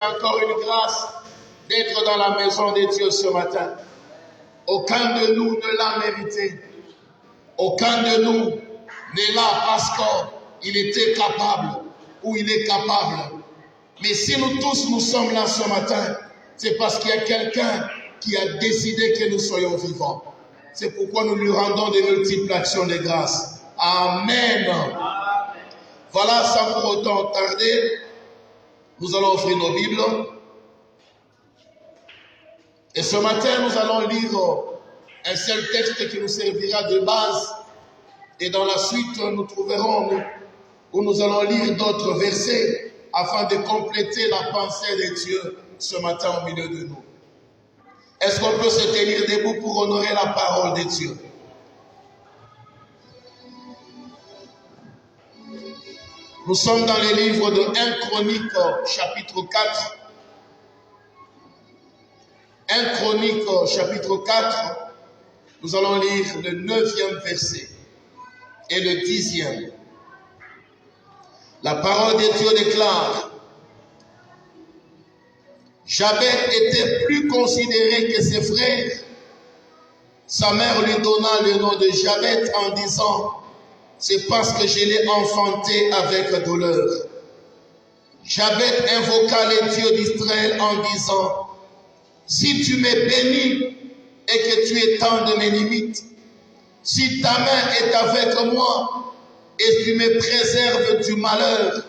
encore une grâce d'être dans la maison de Dieu ce matin. Aucun de nous ne l'a mérité. Aucun de nous n'est là parce qu'il était capable ou il est capable. Mais si nous tous nous sommes là ce matin, c'est parce qu'il y a quelqu'un qui a décidé que nous soyons vivants. C'est pourquoi nous lui rendons de multiples actions de grâce. Amen. Voilà, sans pour autant tarder, nous allons offrir nos Bibles. Et ce matin, nous allons lire un seul texte qui nous servira de base. Et dans la suite, nous trouverons où nous allons lire d'autres versets afin de compléter la pensée de Dieu ce matin au milieu de nous. Est-ce qu'on peut se tenir debout pour honorer la parole de Dieu? Nous sommes dans le livre de 1 Chronique, chapitre 4. 1 Chronique, chapitre 4, nous allons lire le 9e verset et le 10e. La parole de Dieu déclare: Jabet était plus considéré que ses frères. Sa mère lui donna le nom de Jabet en disant: c'est parce que je l'ai enfanté avec douleur. Jabet invoqua les dieux d'Israël en disant: si tu m'es béni et que tu étends de mes limites, si ta main est avec moi et tu me préserves du malheur,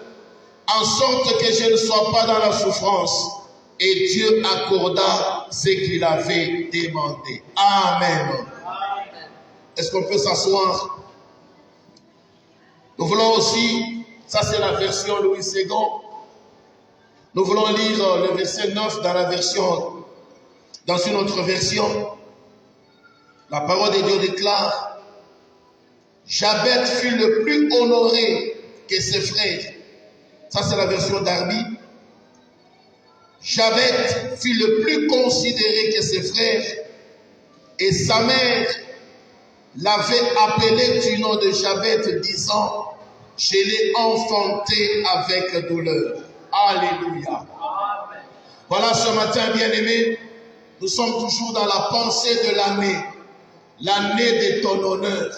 en sorte que je ne sois pas dans la souffrance. Et Dieu accorda ce qu'il avait demandé. Amen. Est-ce qu'on peut s'asseoir? Nous voulons aussi, ça c'est la version Louis II, nous voulons lire le verset 9 dans une autre version. La parole de Dieu déclare: Jabet fut le plus honoré que ses frères. Ça c'est la version Darby. Jabet fut le plus considéré que ses frères, et sa mère l'avait appelé du nom de Jabet, disant: je l'ai enfanté avec douleur. Alléluia. Amen. Voilà, ce matin, bien-aimés, nous sommes toujours dans la pensée de l'année de ton honneur.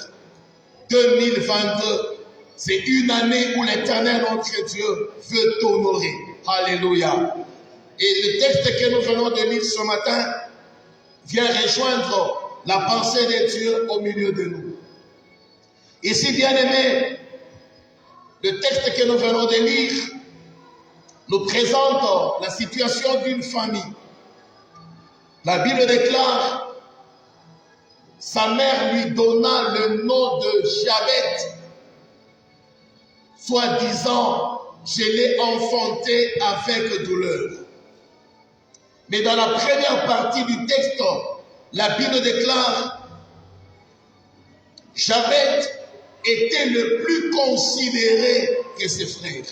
2022, c'est une année où l'Éternel, notre Dieu, veut t'honorer. Alléluia. Et le texte que nous venons de lire ce matin vient rejoindre la pensée de Dieu au milieu de nous. Ici, bien-aimés, le texte que nous venons de lire nous présente la situation d'une famille. La Bible déclare: sa mère lui donna le nom de Jabet, soit disant: je l'ai enfanté avec douleur. Mais dans la première partie du texte, la Bible déclare: Jabet était le plus considéré que ses frères.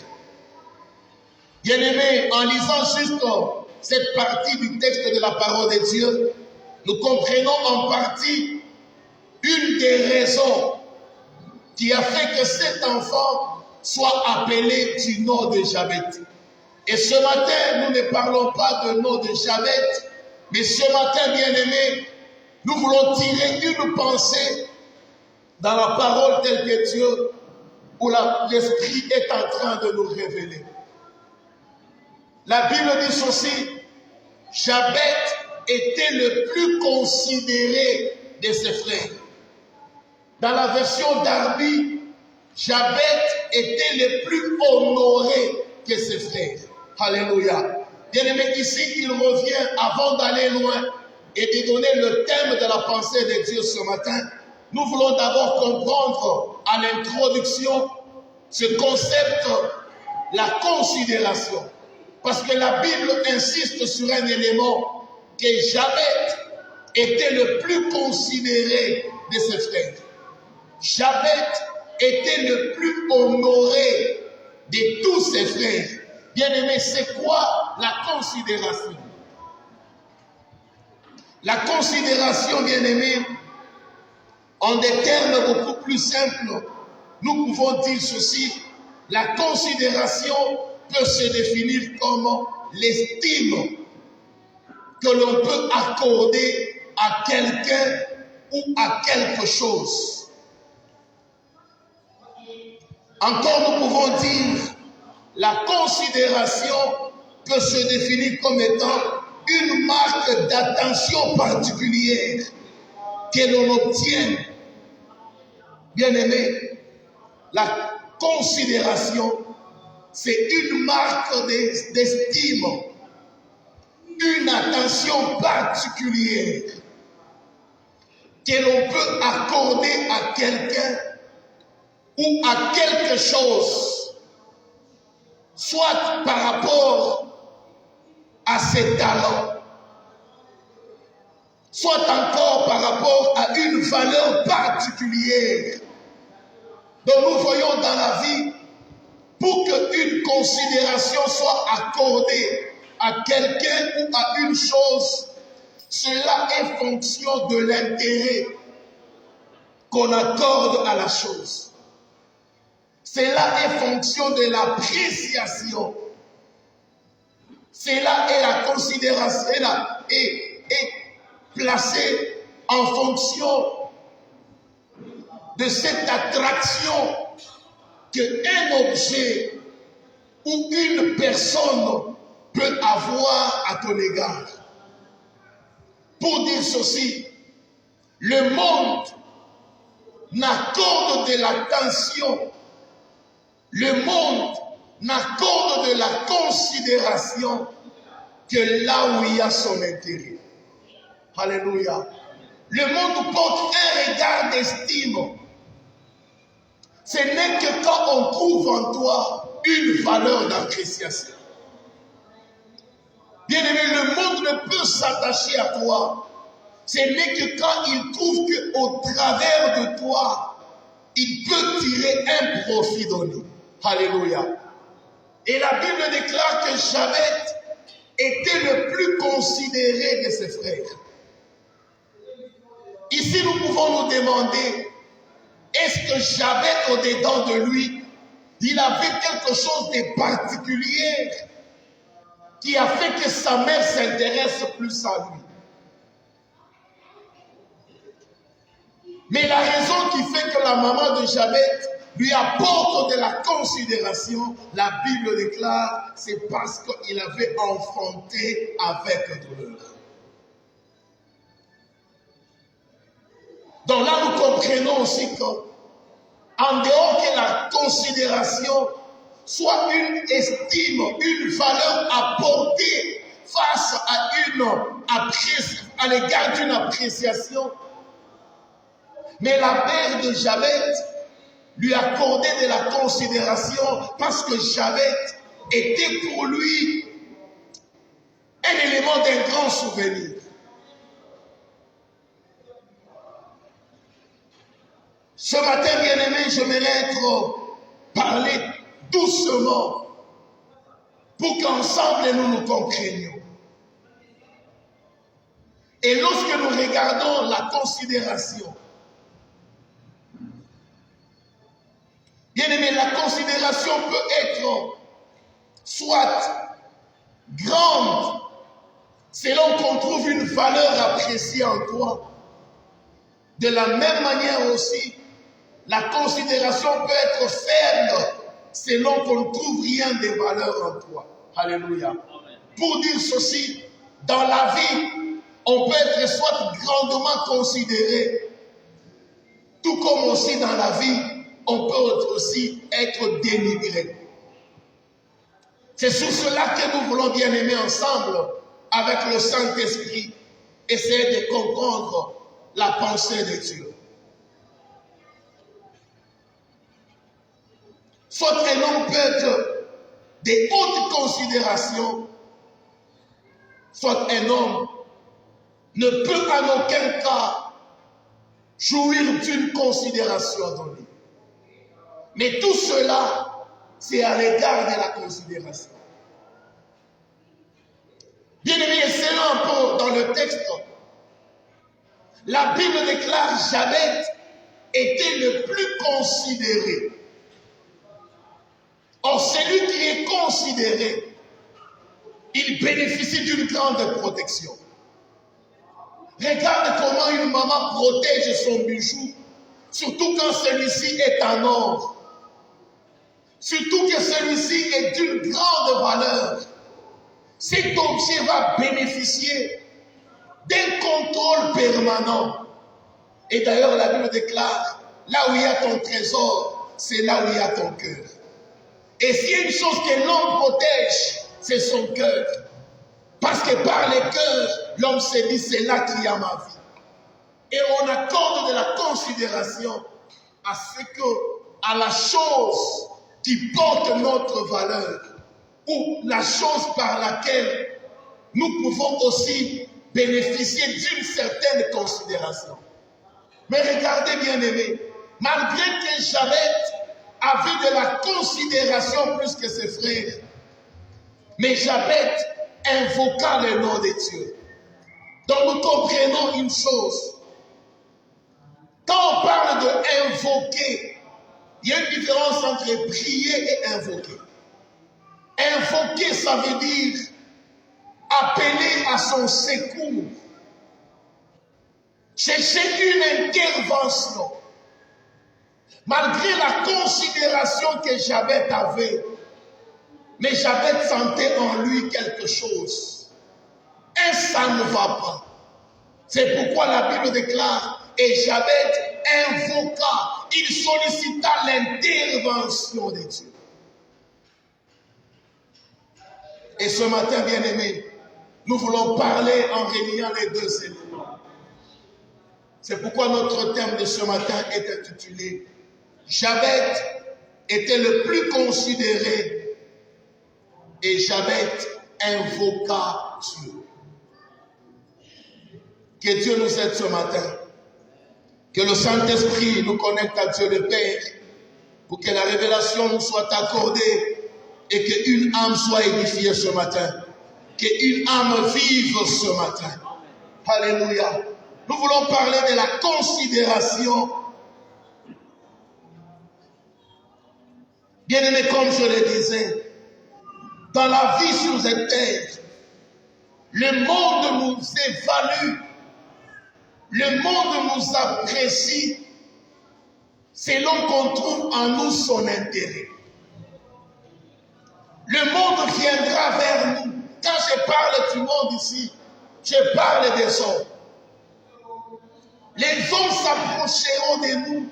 Bien-aimés, en lisant juste cette partie du texte de la parole de Dieu, nous comprenons en partie une des raisons qui a fait que cet enfant soit appelé du nom de Jabet. Et ce matin, nous ne parlons pas de nom de Jabet, mais ce matin, bien-aimés, nous voulons tirer une pensée dans la parole telle que Dieu, où l'Esprit est en train de nous révéler. La Bible dit ceci: Jabet était le plus considéré de ses frères. Dans la version Darby, Jabet était le plus honoré que ses frères. Alléluia. Bien-aimé, ici, il revient, avant d'aller loin et de donner le thème de la pensée de Dieu ce matin, nous voulons d'abord comprendre à l'introduction ce concept, la considération. Parce que la Bible insiste sur un élément, que Jabet était le plus considéré de ses frères. Jabet était le plus honoré de tous ses frères. Bien-aimé, c'est quoi la considération? La considération, bien-aimé, en des termes beaucoup plus simples, nous pouvons dire ceci: la considération, peut se définir comme l'estime que l'on peut accorder à quelqu'un ou à quelque chose. Encore, nous pouvons dire la considération peut se définir comme étant une marque d'attention particulière que l'on obtient. Bien aimé, la considération, c'est une marque d'estime, une attention particulière que l'on peut accorder à quelqu'un ou à quelque chose, soit par rapport à ses talents, soit encore par rapport à une valeur particulière dont nous voyons dans la vie. Pour qu'une considération soit accordée à quelqu'un ou à une chose, cela est fonction de l'intérêt qu'on accorde à la chose. Cela est fonction de l'appréciation. Cela est la considération est placée en fonction de cette attraction qu'un objet ou une personne peut avoir à ton égard. Pour dire ceci, le monde n'accorde de l'attention, le monde n'accorde de la considération que là où il y a son intérêt. Alléluia. Le monde porte un regard d'estime. Ce n'est que quand on trouve en toi une valeur d'appréciation. Bien aimé, le monde ne peut s'attacher à toi. Ce n'est que quand il trouve qu'au travers de toi, il peut tirer un profit de nous. Alléluia. Et la Bible déclare que Javed était le plus considéré de ses frères. Ici, nous pouvons nous demander, est-ce que Javed, au-dedans de lui, il avait quelque chose de particulier qui a fait que sa mère s'intéresse plus à lui? Mais la raison qui fait que la maman de Javed lui apporte de la considération, la Bible déclare, c'est parce qu'il avait enfanté avec douleur. Donc là, nous comprenons aussi qu'en dehors que la considération soit une estime, une valeur apportée face à l'égard d'une appréciation, mais la mère de Javed lui accordait de la considération parce que Javed était pour lui un élément d'un grand souvenir. Ce matin, bien-aimé, j'aimerais parler doucement pour qu'ensemble nous nous comprenions. Et lorsque nous regardons la considération, bien-aimé, la considération peut être soit grande, selon qu'on trouve une valeur appréciée en toi. De la même manière aussi, la considération peut être faible selon qu'on ne trouve rien de valeur en toi. Alléluia. Pour dire ceci, dans la vie, on peut être soit grandement considéré, tout comme aussi dans la vie, on peut aussi être dénigré. C'est sur cela que nous voulons bien aimer ensemble, avec le Saint-Esprit, essayer de comprendre la pensée de Dieu. Soit un homme peut être de haute considération, soit un homme ne peut en aucun cas jouir d'une considération donnée. Mais tout cela, c'est à l'égard de la considération. Bien aimé, c'est là un peu dans le texte. La Bible déclare Javed était le plus considéré. Or, celui qui est considéré, il bénéficie d'une grande protection. Regarde comment une maman protège son bijou, surtout quand celui-ci est en or. Surtout que celui-ci est d'une grande valeur. Cet objet va bénéficier d'un contrôle permanent. Et d'ailleurs, la Bible déclare, là où il y a ton trésor, c'est là où il y a ton cœur. Et s'il y a une chose que l'homme protège, c'est son cœur. Parce que par le cœur, l'homme se dit, c'est là qu'il y a ma vie. Et on accorde de la considération à ce que, à la chose qui porte notre valeur, ou la chose par laquelle nous pouvons aussi bénéficier d'une certaine considération. Mais regardez bien aimé, malgré que Jabez avait de la considération plus que ses frères, mais Jabez invoqua le nom de Dieu. Donc nous comprenons une chose. Quand on parle de invoquer, il y a une différence entre prier et invoquer. Invoquer, ça veut dire appeler à son secours. Chercher une intervention. Malgré la considération que Jabez avait, mais Jabez sentait en lui quelque chose. Et ça ne va pas. C'est pourquoi la Bible déclare, et Jabez invoqua, il sollicita l'intervention de Dieu. Et ce matin, bien-aimés, nous voulons parler en reliant les deux éléments. C'est pourquoi notre thème de ce matin est intitulé « Jabez était le plus considéré et Jabez invoqua Dieu ». Que Dieu nous aide ce matin. Que le Saint-Esprit nous connecte à Dieu le Père pour que la révélation nous soit accordée et qu'une âme soit édifiée ce matin. Qu'une âme vive ce matin. Alléluia. Nous voulons parler de la considération. Bien-aimés, comme je le disais, dans la vie sur cette terre, le monde nous évalue, le monde nous apprécie selon qu'on trouve en nous son intérêt. Le monde viendra vers nous. Quand je parle du monde ici, je parle des hommes. Les hommes s'approcheront de nous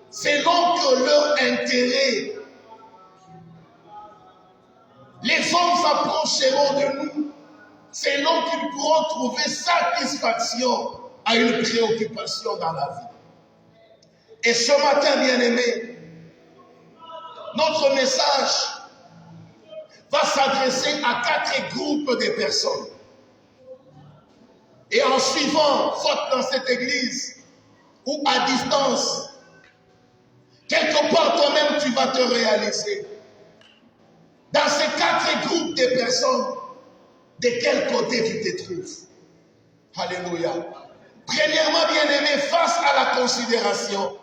selon que leur intérêt. Les hommes s'approcheront de nous selon qu'ils pourront trouver satisfaction à une préoccupation dans la vie. Et ce matin, bien-aimés, notre message va s'adresser à 4 groupes de personnes. Et en suivant, soit dans cette église ou à distance, quelque part toi-même tu vas te réaliser. Dans ces 4 groupes de personnes, de quel côté tu te trouves? Alléluia. Premièrement, bien-aimé, face à la considération,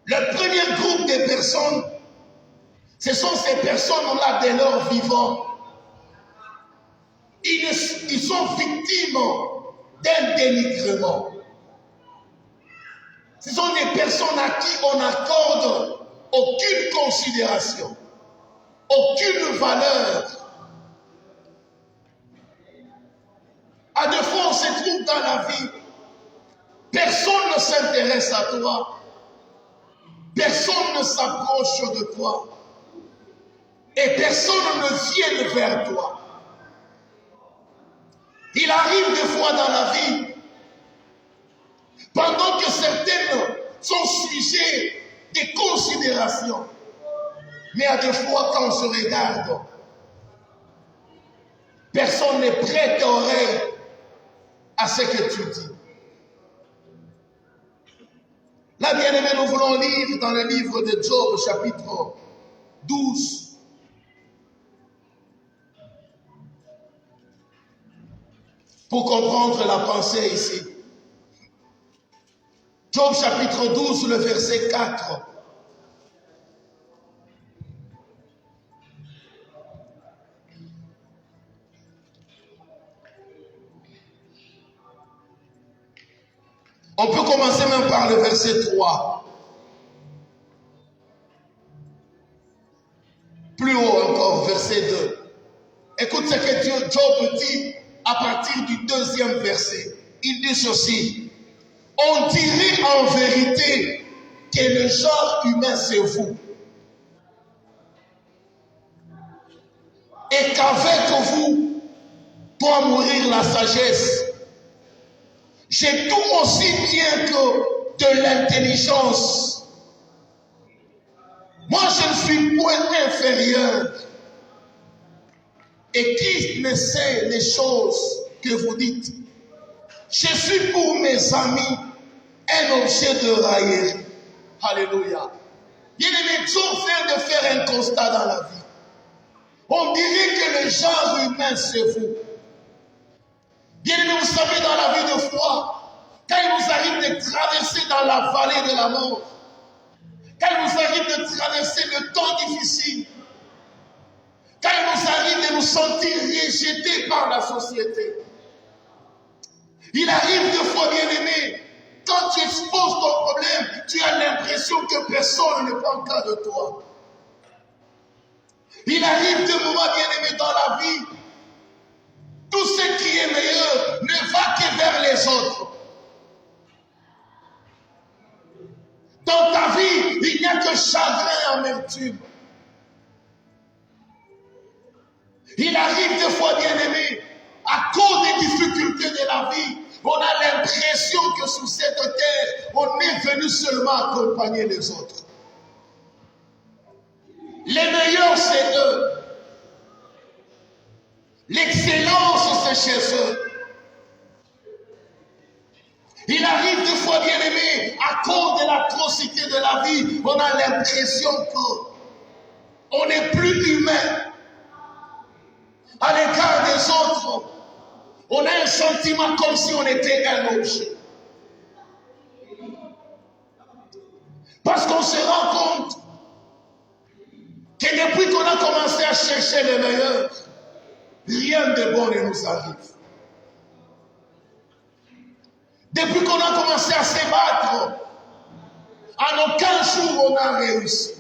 le premier groupe de personnes, ce sont ces personnes-là de leur vivant. Ils sont victimes d'un dénigrement. Ce sont des personnes à qui on n'accorde aucune considération, aucune valeur. À deux fois, on se trouve dans la vie. Personne ne s'intéresse à toi. Personne ne s'approche de toi. Et personne ne vient vers toi. Il arrive des fois dans la vie, pendant que certaines sont sujets de considération, mais à des fois quand on se regarde, personne n'est prêt oreille à ce que tu dis. Là, bien-aimé, nous voulons lire dans le livre de Job, chapitre 12. Pour comprendre la pensée ici. Job chapitre 12, le verset 4. On peut commencer même par le verset 3. Plus haut encore, verset 2. Écoute ce que Job dit à partir du 2e verset. Il dit ceci. On dirait en vérité que le genre humain c'est vous. Et qu'avec vous doit mourir la sagesse. J'ai tout aussi bien que de l'intelligence. Moi, je ne suis point inférieur. Et qui ne sait les choses que vous dites? Je suis pour mes amis un objet de raillerie. Alléluia. Bien-aimé, Dieu vient de faire un constat dans la vie. On dirait que le genre humain, c'est vous. Bien-aimé, vous savez, dans la vie de foi, quand il nous arrive de traverser dans la vallée de la mort, quand il nous arrive de traverser le temps difficile, quand il nous arrive de nous sentir rejetés par la société, il arrive deux fois, bien-aimé, quand tu exposes ton problème, tu as l'impression que personne ne prend cas de toi. Il arrive des moments, bien-aimés, dans la vie, tout ce qui est meilleur ne va que vers les autres. Dans ta vie, il n'y a que chagrin et amertume. Il arrive des fois, bien-aimés, à cause des difficultés de la vie, on a l'impression que sur cette terre, on est venu seulement accompagner les autres. Les meilleurs, c'est eux. L'excellence, c'est chez eux. Il arrive des fois, bien-aimés, à cause de l'atrocité de la vie, on a l'impression qu'on n'est plus humain. À l'égard des autres, on a un sentiment comme si on était un objet. Parce qu'on se rend compte que depuis qu'on a commencé à chercher le meilleur, rien de bon ne nous arrive. Depuis qu'on a commencé à se battre, en aucun jour on a réussi.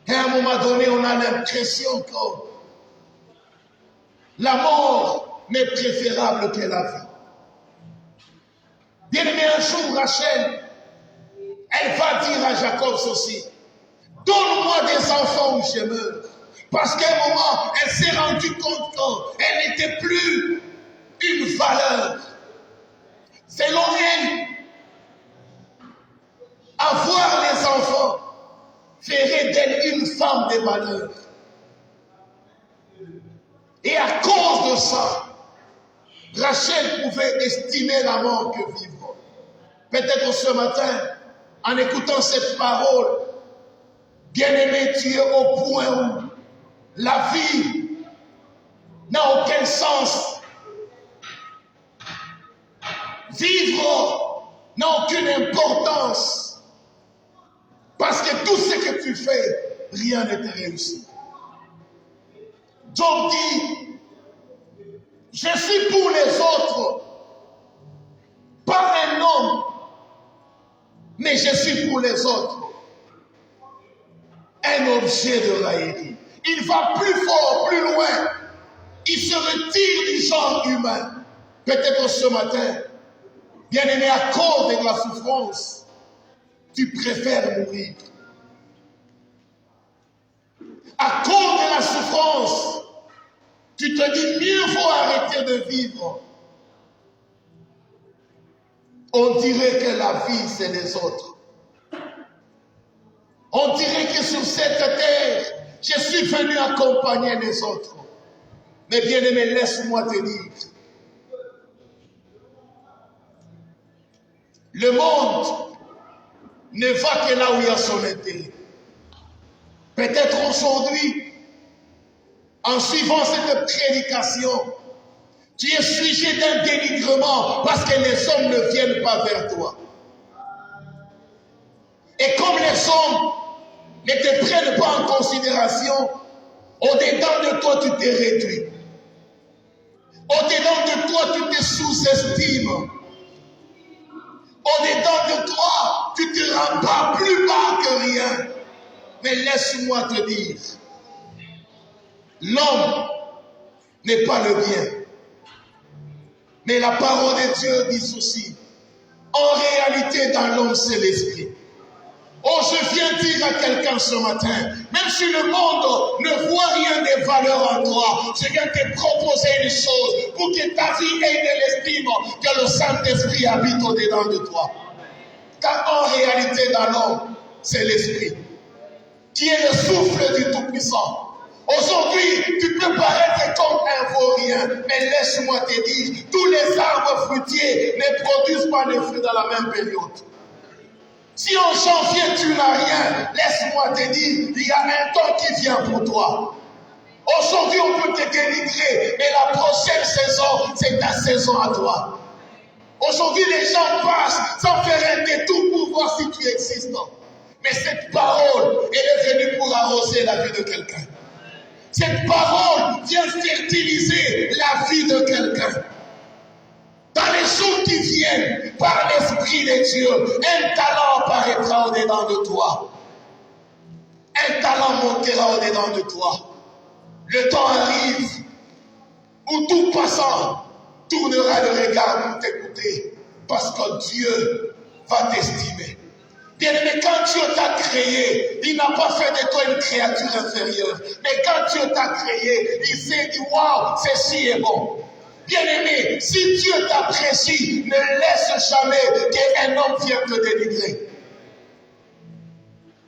Et à un moment donné, on a l'impression que la mort n'est préférable que la vie. Bien aimé, un jour, Rachel, elle va dire à Jacob ceci: donne-moi des enfants ou je meurs. Parce qu'à un moment, elle s'est rendue compte qu'elle n'était plus une valeur. Selon elle, avoir les enfants ferait d'elle une femme de valeur. Et à cause de ça, Rachel pouvait estimer la mort que vivre. Peut-être ce matin, en écoutant cette parole, bien-aimé, tu es au point où la vie n'a aucun sens. Vivre n'a aucune importance. Parce que tout ce que tu fais, rien ne te réussit. Job dit, je suis pour les autres, pas un homme, mais je suis pour les autres un objet de raillerie. Il va plus fort, plus loin. Il se retire du genre humain. Peut-être ce matin, bien-aimé, à cause de la souffrance, tu préfères mourir. À cause de la souffrance, tu te dis mieux vaut arrêter de vivre. On dirait que la vie, c'est les autres. On dirait que sur cette terre, je suis venu accompagner les autres. Mais bien aimé, laisse-moi te dire. Le monde ne va que là où il y a son intérêt. Peut-être aujourd'hui, en suivant cette prédication, tu es sujet d'un dénigrement parce que les hommes ne viennent pas vers toi. Et comme les hommes ne te prennent pas en considération, au-dedans de toi, tu te réduis. Au-dedans de toi, tu te sous-estimes. Au-dedans de toi, tu te rends pas plus bas que rien. Mais laisse-moi te dire, l'homme n'est pas le bien. Mais la parole de Dieu dit ceci. En réalité, dans l'homme, c'est l'esprit. Oh, je viens dire à quelqu'un ce matin, même si le monde ne voit rien des valeurs en toi, je viens te proposer une chose pour que ta vie ait de l'estime que le Saint-Esprit habite au-dedans de toi. Car en réalité, dans l'homme, c'est l'esprit qui est le souffle du Tout-Puissant. Aujourd'hui, tu peux paraître comme un vaurien, mais laisse-moi te dire, tous les arbres fruitiers ne produisent pas de fruits dans la même période. Si en janvier tu n'as rien, laisse-moi te dire, il y a un temps qui vient pour toi. Aujourd'hui, on peut te dénigrer, mais la prochaine saison, c'est ta saison à toi. Aujourd'hui, les gens passent sans faire un détour pour voir si tu existes. Mais cette parole, elle est venue pour arroser la vie de quelqu'un. Cette parole vient fertiliser la vie de quelqu'un. Dans les jours qui viennent, par l'Esprit de Dieu, un talent apparaîtra au-dedans de toi. Un talent montera au-dedans de toi. Le temps arrive où tout passant tournera le regard pour t'écouter, parce que Dieu va t'estimer. Bien-aimé, quand Dieu t'a créé, il n'a pas fait de toi une créature inférieure. Mais quand Dieu t'a créé, il s'est dit, waouh, ceci est bon. Bien-aimé, si Dieu t'apprécie, ne laisse jamais qu'un homme vienne te dénigrer.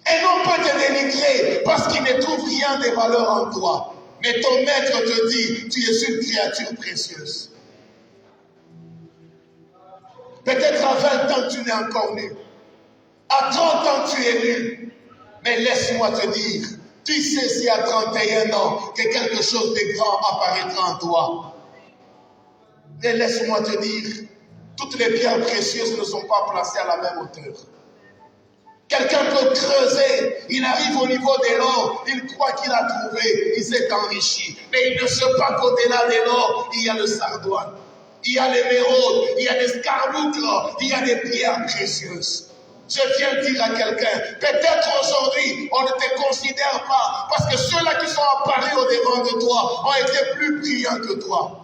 Un homme peut te dénigrer parce qu'il ne trouve rien de valeur en toi. Mais ton maître te dit, tu es une créature précieuse. Peut-être à 20 ans, tu n'es encore nul. À 30 ans, tu es nul. Mais laisse-moi te dire, tu sais si à 31 ans que quelque chose de grand apparaîtra en toi. Mais laisse-moi te dire, toutes les pierres précieuses ne sont pas placées à la même hauteur. Quelqu'un peut creuser, il arrive au niveau de l'or, il croit qu'il a trouvé, il s'est enrichi. Mais il ne sait pas qu'au-delà de l'or, il y a le sardoine, il y a l'émeraude, il y a des scaraboucles, il y a des pierres précieuses. Je viens dire à quelqu'un, peut-être aujourd'hui, on ne te considère pas, parce que ceux-là qui sont apparus au-devant de toi ont été plus brillants que toi.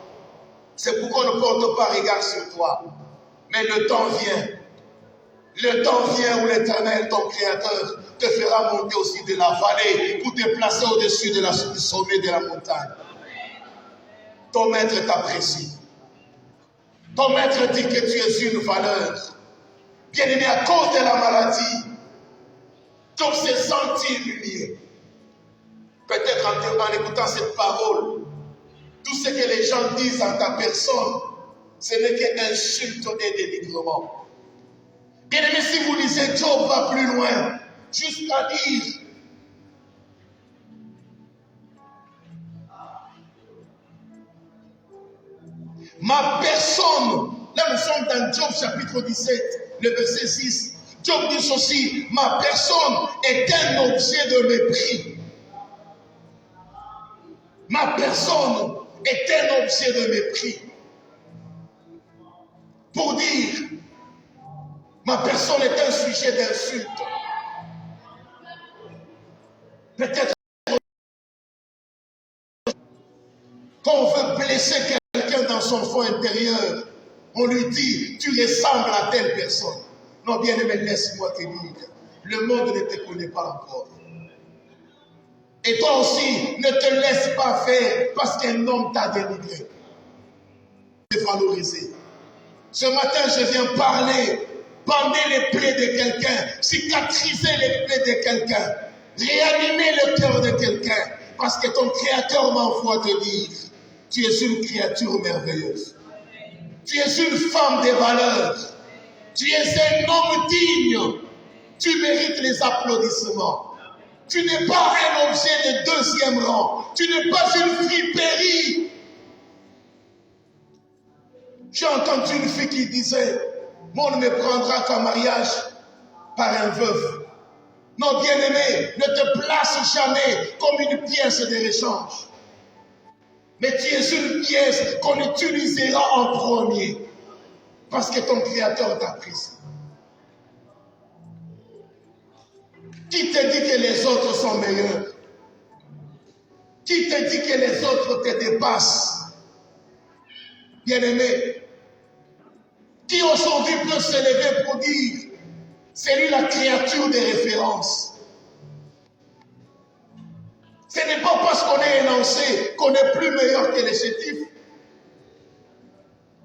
C'est pourquoi on ne porte pas regard sur toi. Mais le temps vient. Le temps vient où l'Éternel, ton Créateur, te fera monter aussi de la vallée pour te placer au-dessus du sommet de la montagne. Ton maître t'apprécie. Ton maître dit que tu es une valeur. Bien-aimé, à cause de la maladie, Job s'est senti humilié. Peut-être en écoutant cette parole, tout ce que les gens disent en ta personne, ce n'est qu'insulte et dénigrement. Bien-aimé, si vous lisez, Job va plus loin, jusqu'à dire, ma personne, là nous sommes dans Job chapitre 17, le verset 6, Job dit ceci, ma personne est un objet de mépris. Ma personne est un objet de mépris. Pour dire, ma personne est un sujet d'insulte. Peut-être quand on veut blesser quelqu'un dans son fond intérieur, on lui dit, tu ressembles à telle personne. Non, bien aimé, laisse-moi te dire, le monde ne te connaît pas encore. Et toi aussi, ne te laisse pas faire parce qu'un homme t'a dénigré. Dévalorisé. Ce matin, je viens parler, bander les plaies de quelqu'un, cicatriser les plaies de quelqu'un, réanimer le cœur de quelqu'un, parce que ton Créateur m'envoie te dire, tu es une créature merveilleuse. Tu es une femme de valeur. Tu es un homme digne. Tu mérites les applaudissements. Tu n'es pas un objet de deuxième rang. Tu n'es pas une friperie. J'ai entendu une fille qui disait, moi on ne me prendra qu'en mariage par un veuf. Non, bien-aimé, ne te place jamais comme une pièce de rechange. Mais tu es une pièce qu'on utilisera en premier. Parce que ton Créateur t'a prise. Qui te dit que les autres sont meilleurs? Qui te dit que les autres te dépassent? Bien-aimé, qui aujourd'hui peut se lever pour dire, c'est lui la créature de référence? Ce n'est pas parce qu'on est énoncé qu'on est plus meilleur que les chétifs.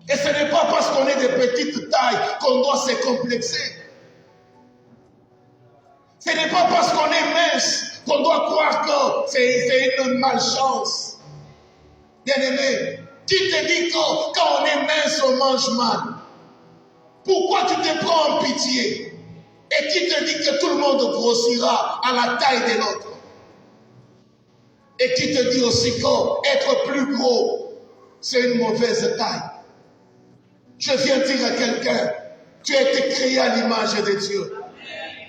Et ce n'est pas parce qu'on est de petite taille qu'on doit se complexer. Ce n'est pas parce qu'on est mince qu'on doit croire que c'est une malchance. Bien-aimé, qui te dit que quand on est mince, on mange mal? Pourquoi tu te prends en pitié? Et qui te dit que tout le monde grossira à la taille de l'autre? Et qui te dit aussi qu'être plus gros, c'est une mauvaise taille? Je viens dire à quelqu'un, tu as été créé à l'image de Dieu.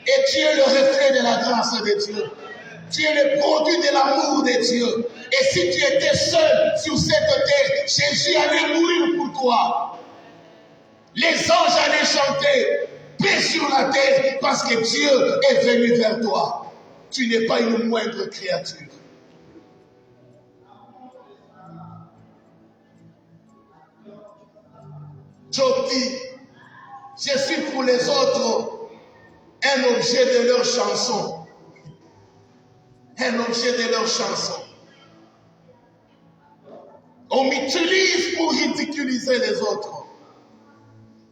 Et tu es le reflet de la grâce de Dieu. Tu es le produit de l'amour de Dieu. Et si tu étais seul sur cette terre, Jésus allait mourir pour toi. Les anges allaient chanter, paix sur la terre, parce que Dieu est venu vers toi. Tu n'es pas une moindre créature. Job dit, je suis pour les autres un objet de leur chanson. Un objet de leur chanson. On m'utilise pour ridiculiser les autres.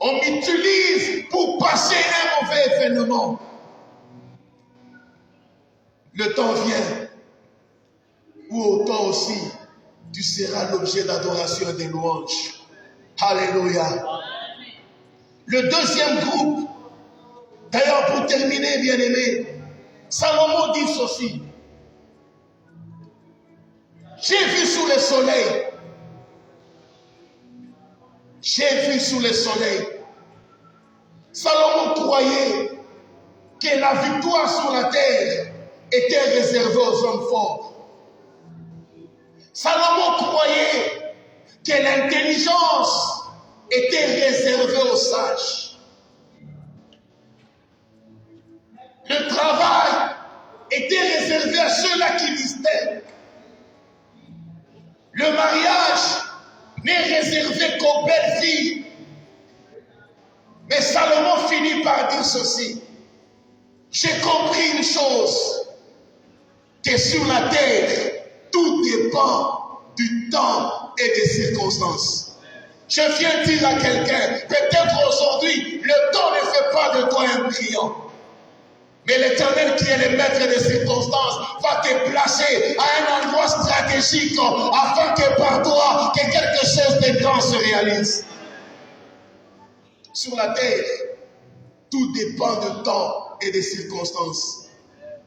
On m'utilise pour passer un mauvais événement. Le temps vient où toi aussi, tu seras l'objet d'adoration et de louange. Alléluia. Le deuxième groupe, d'ailleurs pour terminer, bien-aimé, Salomon dit ceci. J'ai vu sous le soleil. J'ai vu sous le soleil. Salomon croyait que la victoire sur la terre était réservée aux hommes forts. Salomon croyait que l'intelligence était réservée aux sages. Le travail était réservé à ceux-là qui distinguent. Le mariage n'est réservé qu'aux belles filles. Mais Salomon finit par dire ceci. J'ai compris une chose, que sur la terre, tout dépend du temps et des circonstances. Je viens dire à quelqu'un, peut-être aujourd'hui, le temps ne fait pas de toi un brillant. Mais l'Éternel qui est le maître des circonstances va te placer à un endroit stratégique afin que par toi, que quelque chose de grand se réalise. Sur la terre, tout dépend du temps et des circonstances.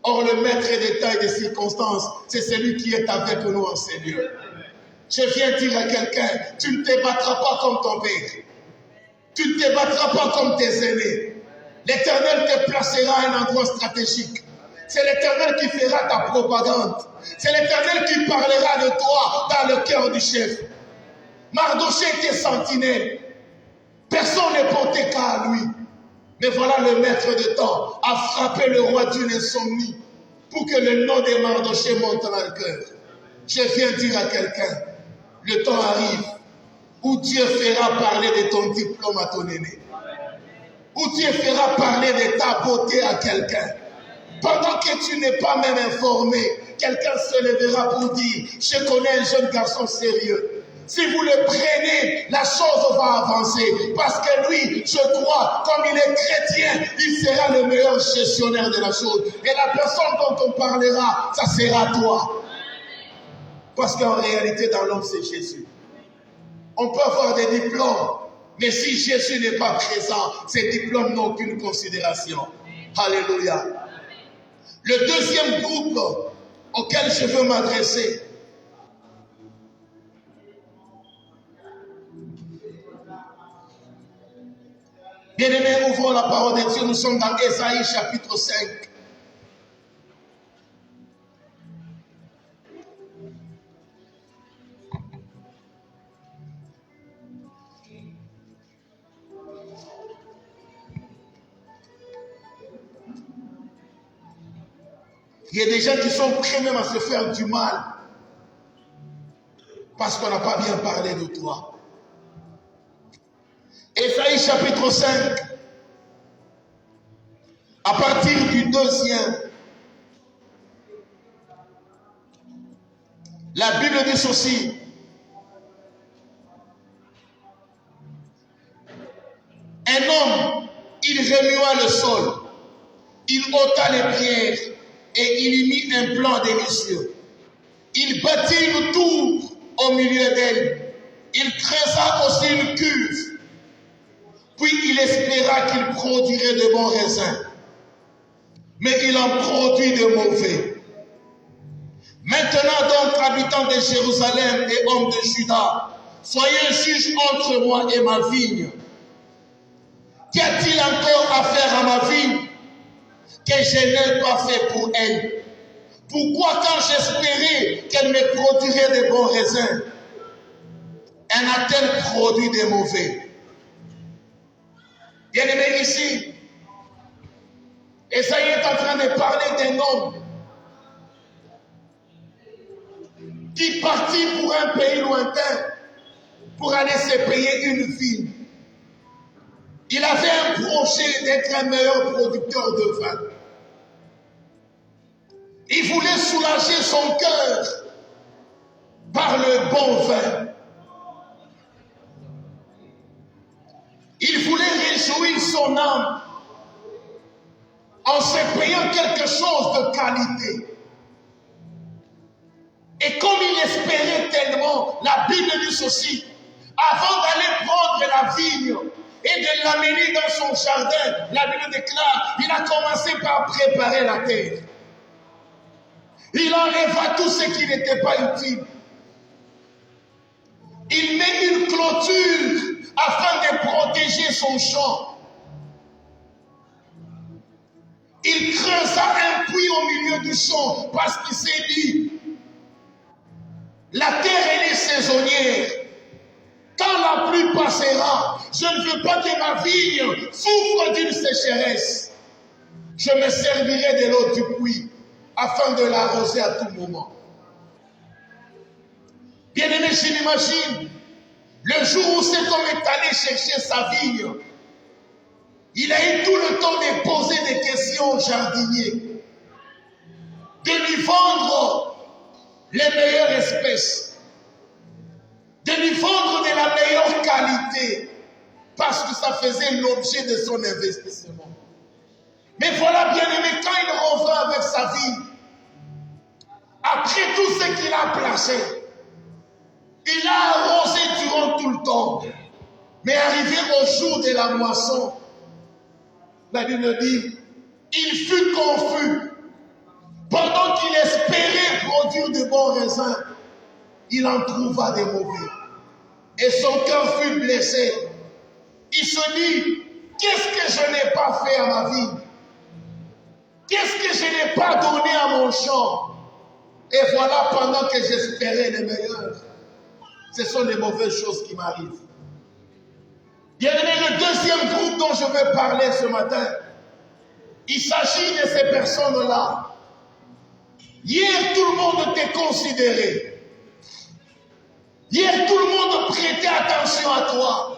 Or, le maître des temps et des circonstances, c'est celui qui est avec nous en ces lieux. Je viens dire à quelqu'un, tu ne te battras pas comme ton père. Tu ne te battras pas comme tes aînés. L'Éternel te placera à un endroit stratégique. C'est l'Éternel qui fera ta propagande. C'est l'Éternel qui parlera de toi dans le cœur du chef. Mardoché était sentinelle. Personne n'est porté qu'à lui. Mais voilà le maître de temps a frappé le roi d'une insomnie pour que le nom de Mardoché monte dans le cœur. Je viens dire à quelqu'un, le temps arrive où Dieu fera parler de ton diplôme à ton aîné. Où Dieu fera parler de ta beauté à quelqu'un. Pendant que tu n'es pas même informé, quelqu'un se lèvera pour dire, je connais un jeune garçon sérieux. Si vous le prenez, la chose va avancer. Parce que lui, je crois, comme il est chrétien, il sera le meilleur gestionnaire de la chose. Et la personne dont on parlera, ça sera toi. Parce qu'en réalité, dans l'homme, c'est Jésus. On peut avoir des diplômes, mais si Jésus n'est pas présent, ces diplômes n'ont aucune considération. Alléluia. Le deuxième groupe auquel je veux m'adresser, bien-aimés, ouvrons la parole de Dieu. Nous sommes dans Ésaïe chapitre 5. Il y a des gens qui sont prêts même à se faire du mal parce qu'on n'a pas bien parlé de toi. Ésaïe chapitre 5, à partir du 2e, la Bible dit ceci. Un homme, il remua le sol, il ôta les pierres et il y mit un plan délicieux. Il bâtit une tour au milieu d'elle. Il creusa aussi une cuve. Puis il espéra qu'il produirait de bons raisins. Mais il en produit de mauvais. Maintenant donc, habitants de Jérusalem et hommes de Juda, soyez juges entre moi et ma vigne. Qu'y a-t-il encore à faire à ma vigne que je n'ai pas fait pour elle? Pourquoi quand j'espérais qu'elle me produirait de bons raisins, elle a-t-elle produit de mauvais? Bien-aimé, ici, Esaïe est en train de parler d'un homme qui partit pour un pays lointain pour aller se payer une vigne. Il avait un projet d'être un meilleur producteur de vin. Il voulait soulager son cœur par le bon vin. Il voulait réjouir son âme en se payant quelque chose de qualité. Et comme il espérait tellement, la Bible dit ceci, avant d'aller prendre la vigne et de l'amener dans son jardin, la Bible déclare, il a commencé par préparer la terre. Il enleva tout ce qui n'était pas utile. Il met une clôture afin de protéger son champ. Il creusa un puits au milieu du champ parce qu'il s'est dit, la terre elle est saisonnière. Quand la pluie passera, je ne veux pas que ma vigne souffre d'une sécheresse. Je me servirai de l'eau du puits afin de l'arroser à tout moment. Bien-aimé, je m'imagine, le jour où cet homme est allé chercher sa vigne, il a eu tout le temps de poser des questions au jardinier, de lui vendre les meilleures espèces, de lui vendre de la meilleure qualité, parce que ça faisait l'objet de son investissement. Mais voilà, bien-aimé, quand il revient avec sa vie, après tout ce qu'il a placé, il a arrosé durant tout le temps. Mais arrivé au jour de la moisson, la Bible dit, il fut confus. Pendant qu'il espérait produire de bons raisins, il en trouva des mauvais. Et son cœur fut blessé. Il se dit, qu'est-ce que je n'ai pas fait à ma vie? Qu'est-ce que je n'ai pas donné à mon champ? Et voilà, pendant que j'espérais les meilleurs, ce sont les mauvaises choses qui m'arrivent. Bien-aimé, le deuxième groupe dont je veux parler ce matin, il s'agit de ces personnes-là. Hier, tout le monde te considérait. Hier, tout le monde prêtait attention à toi.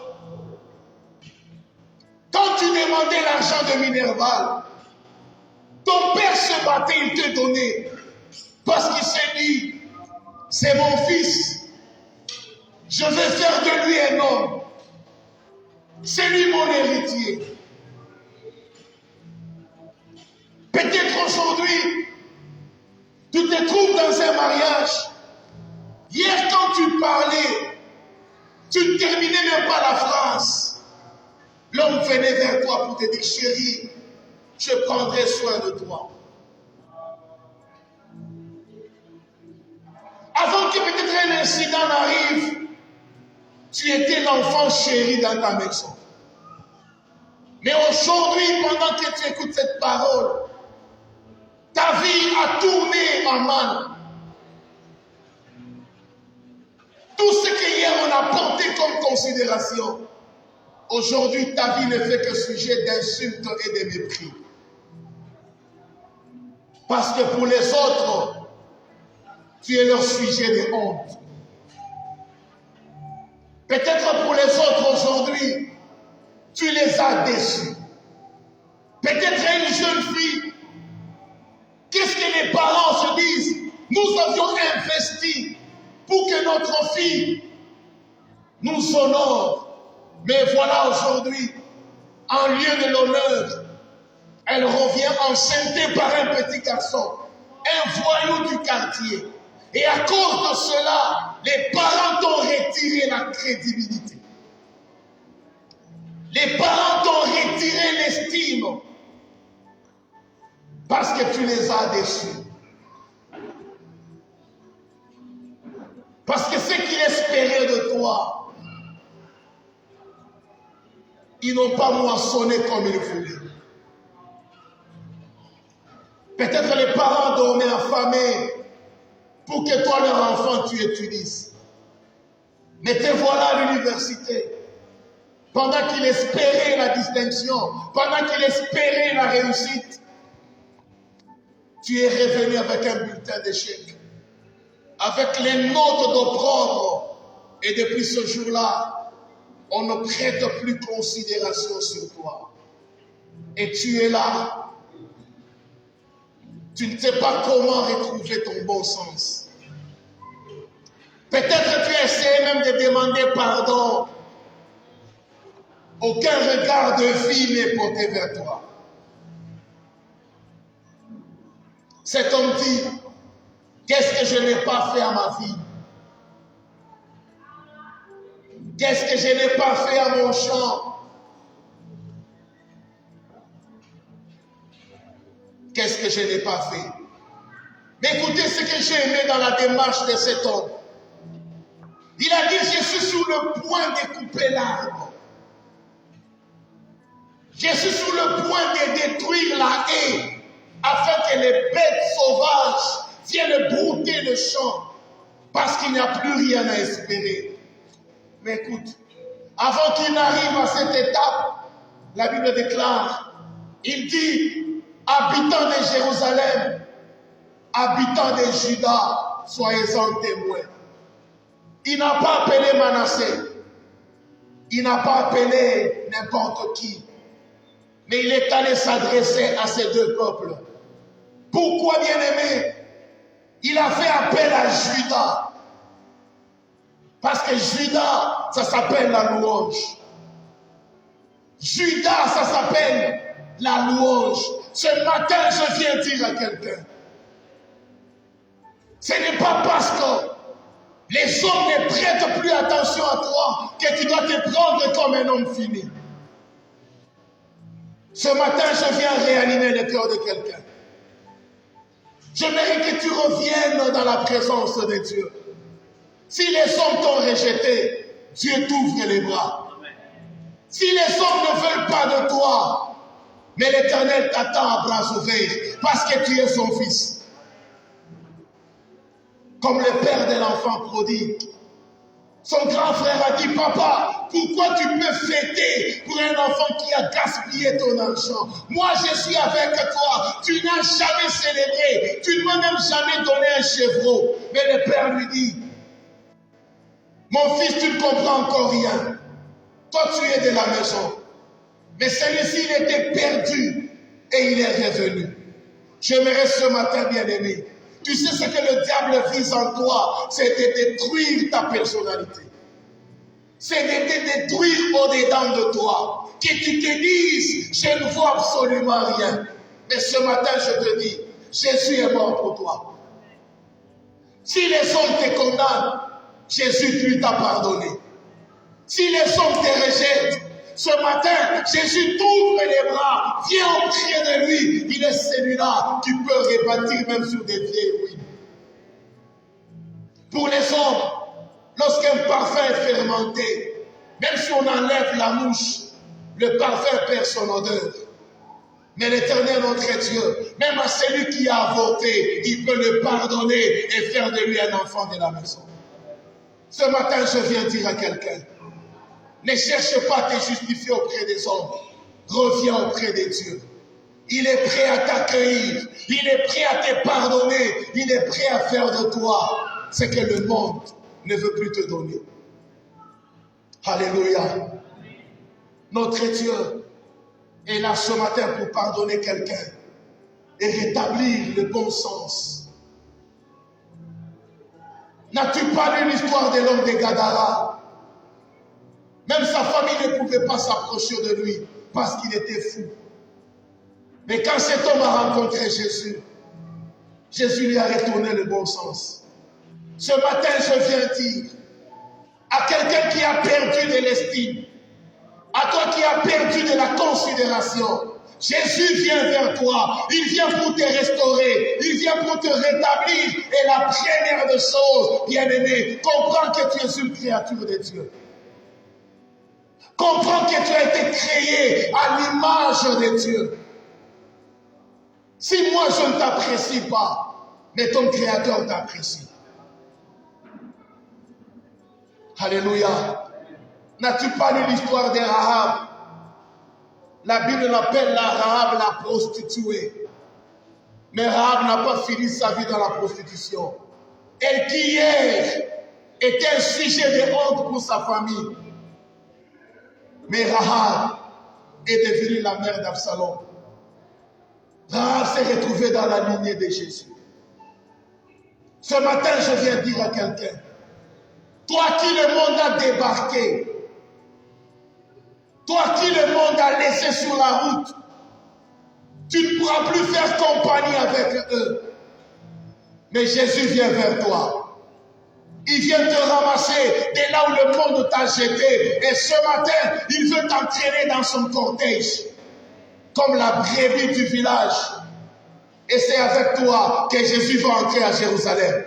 Quand tu demandais l'argent de Minerval, ton père se battait, il te donnait. Parce qu'il s'est dit, c'est mon fils. Je vais faire de lui un homme. C'est lui mon héritier. Peut-être aujourd'hui, tu te trouves dans un mariage. Hier, quand tu parlais, tu ne terminais même pas la phrase. L'homme venait vers toi pour te dire, chérie, je prendrai soin de toi. Avant que peut-être un incident n'arrive, tu étais l'enfant chéri dans ta maison. Mais aujourd'hui, pendant que tu écoutes cette parole, ta vie a tourné en mal. Tout ce que hier on a porté comme considération, aujourd'hui ta vie ne fait que sujet d'insultes et de mépris. Parce que pour les autres, tu es leur sujet de honte. Peut-être pour les autres aujourd'hui, tu les as déçus. Peut-être une jeune fille, qu'est-ce que les parents se disent? Nous avions investi pour que notre fille nous honore. Mais voilà aujourd'hui, en lieu de l'honneur, elle revient enceintée par un petit garçon, un voyou du quartier. Et à cause de cela, les parents t'ont retiré la crédibilité. Les parents t'ont retiré l'estime parce que tu les as déçus. Parce que ce qu'ils espéraient de toi, ils n'ont pas moissonné comme il voulait. Peut-être les parents dormaient affamés pour que toi, leur enfant, tu étudies. Mais te voilà à l'université. Pendant qu'il espérait la distinction, pendant qu'il espérait la réussite, tu es revenu avec un bulletin d'échec, avec les notes d'opprobre. Et depuis ce jour-là, on ne prête plus considération sur toi. Et tu es là. Tu ne sais pas comment retrouver ton bon sens. Peut-être tu essaies même de demander pardon. Aucun regard de vie n'est porté vers toi. Cet homme dit, qu'est-ce que je n'ai pas fait à ma vie? Qu'est-ce que je n'ai pas fait à mon champ? Qu'est-ce que je n'ai pas fait? Mais écoutez ce que j'ai aimé dans la démarche de cet homme. Il a dit, je suis sur le point de couper l'arbre. Je suis sur le point de détruire la haie afin que les bêtes sauvages viennent brouter le champ parce qu'il n'y a plus rien à espérer. Mais écoute, avant qu'il n'arrive à cette étape, la Bible déclare, il dit, habitants de Jérusalem, habitants de Juda, soyez-en témoins. Il n'a pas appelé Manassé, il n'a pas appelé n'importe qui, mais il est allé s'adresser à ces deux peuples. Pourquoi, bien-aimé? Il a fait appel à Juda. Parce que Juda, ça s'appelle la louange. Juda, ça s'appelle la louange. Ce matin, je viens dire à quelqu'un, ce n'est pas parce que les hommes ne prêtent plus attention à toi que tu dois te prendre comme un homme fini. Ce matin, je viens réanimer le cœur de quelqu'un. J'aimerais que tu reviennes dans la présence de Dieu. Si les hommes t'ont rejeté, Dieu t'ouvre les bras. Si les hommes ne veulent pas de toi, mais l'Éternel t'attend à bras ouverts parce que tu es son fils. Comme le père de l'enfant prodigue. Son grand frère a dit, papa, pourquoi tu peux fêter pour un enfant qui a gaspillé ton argent? Moi, je suis avec toi. Tu n'as jamais célébré. Tu ne m'as même jamais donné un chevreau. Mais le père lui dit, mon fils, tu ne comprends encore rien. Toi, tu es de la maison. Mais celui-ci, il était perdu et il est revenu. J'aimerais ce matin, bien-aimé. Tu sais ce que le diable vise en toi, c'est de détruire ta personnalité. C'est de te détruire au-dedans de toi. Que tu te dises, je ne vois absolument rien. Mais ce matin, je te dis, Jésus est mort pour toi. Si les hommes te condamnent, Jésus lui t'a pardonné. Si les hommes te rejettent, ce matin, Jésus t'ouvre les bras, viens auprès de lui. Il est celui-là qui peut rebâtir même sur des vieilles ruines. Pour les hommes, lorsqu'un parfum est fermenté, même si on enlève la mouche, le parfum perd son odeur. Mais l'Éternel, notre Dieu, même à celui qui a avorté, il peut le pardonner et faire de lui un enfant de la maison. Ce matin, je viens dire à quelqu'un, ne cherche pas à te justifier auprès des hommes. Reviens auprès de Dieu. Il est prêt à t'accueillir. Il est prêt à te pardonner. Il est prêt à faire de toi ce que le monde ne veut plus te donner. Alléluia. Notre Dieu est là ce matin pour pardonner quelqu'un et rétablir le bon sens. N'as-tu pas lu l'histoire de l'homme de Gadara? Même sa famille ne pouvait pas s'approcher de lui parce qu'il était fou. Mais quand cet homme a rencontré Jésus, Jésus lui a retourné le bon sens. Ce matin, je viens dire à quelqu'un qui a perdu de l'estime, à toi qui as perdu de la considération, Jésus vient vers toi, il vient pour te restaurer, il vient pour te rétablir. Et la première des choses, bien-aimé, comprends que tu es une créature de Dieu. Comprends que tu as été créé à l'image de Dieu. Si moi je ne t'apprécie pas, mais ton Créateur t'apprécie. Alléluia. N'as-tu pas lu l'histoire de Rahab? La Bible l'appelle la Rahab la prostituée. Mais Rahab n'a pas fini sa vie dans la prostitution. Elle qui hier était un sujet de honte pour sa famille. Mais Rahab est devenue la mère d'Absalom. Rahab s'est retrouvée dans la lignée de Jésus. Ce matin, je viens dire à quelqu'un, toi qui le monde a débarqué, toi qui le monde a laissé sur la route, tu ne pourras plus faire compagnie avec eux. Mais Jésus vient vers toi. Il vient te ramasser de là où le monde t'a jeté. Et ce matin, il veut t'entraîner dans son cortège, comme la brebis du village. Et c'est avec toi que Jésus va entrer à Jérusalem.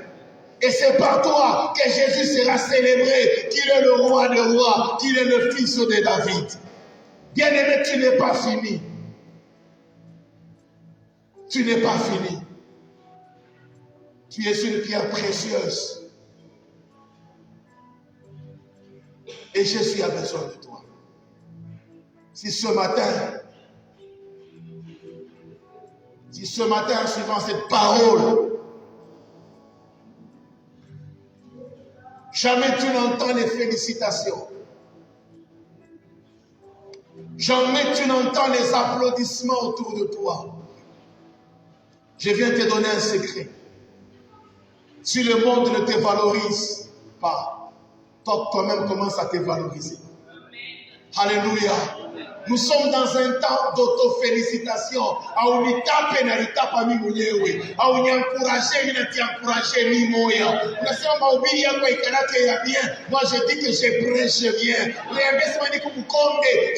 Et c'est par toi que Jésus sera célébré, qu'il est le roi des rois, qu'il est le fils de David. Bien-aimé, tu n'es pas fini. Tu n'es pas fini. Tu es une pierre précieuse. Et Jésus a besoin de toi. Si ce matin, en suivant cette parole, jamais tu n'entends les félicitations, jamais tu n'entends les applaudissements autour de toi, je viens te donner un secret. Si le monde ne te valorise pas, toi-même commence à te valoriser. Alléluia. Nous sommes dans un temps d'auto-félicitation. Moi je dis que je prêche bien.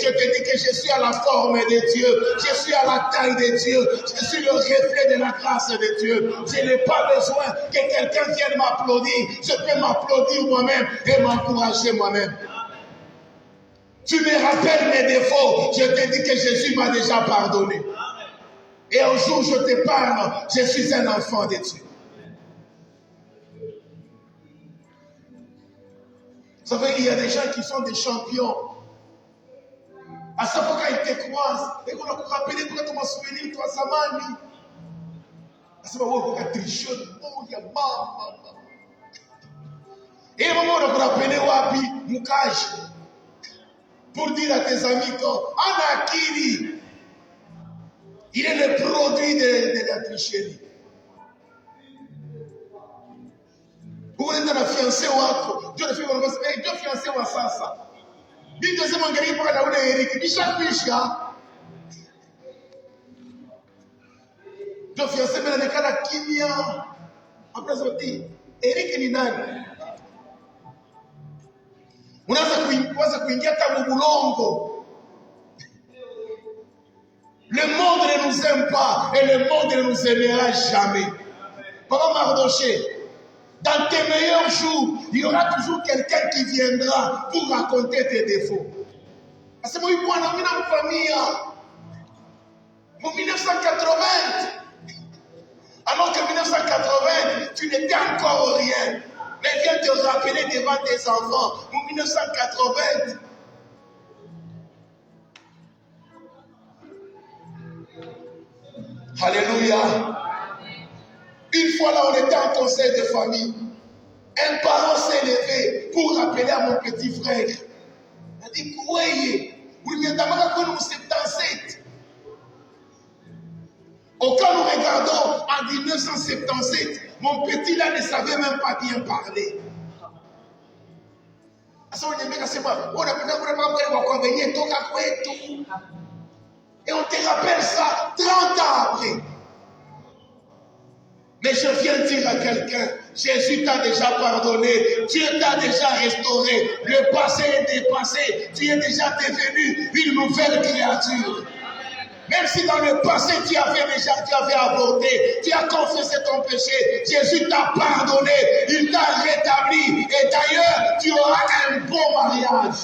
Je te dis que je suis à la forme de Dieu. Je suis à la taille de Dieu. Je suis le reflet de la grâce de Dieu. Je n'ai pas besoin que quelqu'un vienne m'applaudir. Je peux m'applaudir moi-même et m'encourager moi-même. Tu me rappelles mes défauts. Je te dis que Jésus m'a déjà pardonné. Et un jour je te parle, je suis un enfant de Dieu. Vous savez, il y a des gens qui sont des champions. À chaque fois qu'ils te croisent, et qu'on a rappelé pourquoi tu m'as souvenu, toi, Zamani. À chaque fois qu'on a triché, et au moment où on a rappelé, Wapi, Moukaji. Pour dire à tes amis qu'Anakiri, il est le produit de la tricherie. Vous êtes la fiancée ou autre, Dieu le fait vous Dieu fiancé ou ça. Dit deuxième engagement pour la oule Eric, dit chaque fiche. Dieu fiancé mais dans le cas de Kimia, après ça dit Eric ni nani? Unaweza kuingia hata mbulongo. Le monde ne nous aime pas et le monde ne nous aimera jamais. Papa Mardoché, dans tes meilleurs jours, il y aura toujours quelqu'un qui viendra pour raconter tes défauts. Parce que moi, je suis une famille. En 1980, alors que 1980, tu n'étais encore rien. Mais viens te rappeler devant tes enfants, en 1980. Alléluia. Une fois là, on était en conseil de famille. Un parent s'est levé pour rappeler à mon petit frère. Il a dit, croyez, vous ne m'entendez pas nous 77. Au cas où nous regardons en 1977, mon petit là ne savait même pas bien parler. Et on te rappelle ça 30 ans après. Mais je viens dire à quelqu'un, Jésus t'a déjà pardonné, Dieu t'a déjà restauré, le passé est dépassé, tu es déjà devenu une nouvelle créature. Même si dans le passé tu avais avorté, tu as confessé ton péché, Jésus t'a pardonné, il t'a rétabli et d'ailleurs tu auras un bon mariage.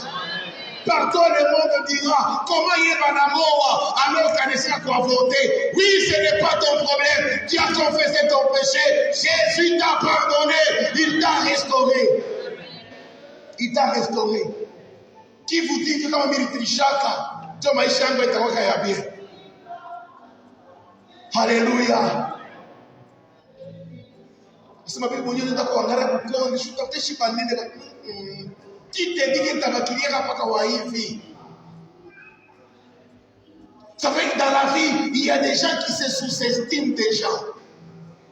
Partout le monde dira, comment il est en amour alors qu'elle sera avorté. Oui, ce n'est pas ton problème, tu as confessé ton péché, Jésus t'a pardonné, il t'a restauré. Il t'a restauré. Qui vous dit que quand on mérite Richaka, tu m'as échangé bien. Alléluia. Qui te dit que tu vas hivi? Ça fait que dans la vie, il y a des gens qui se sous-estiment déjà.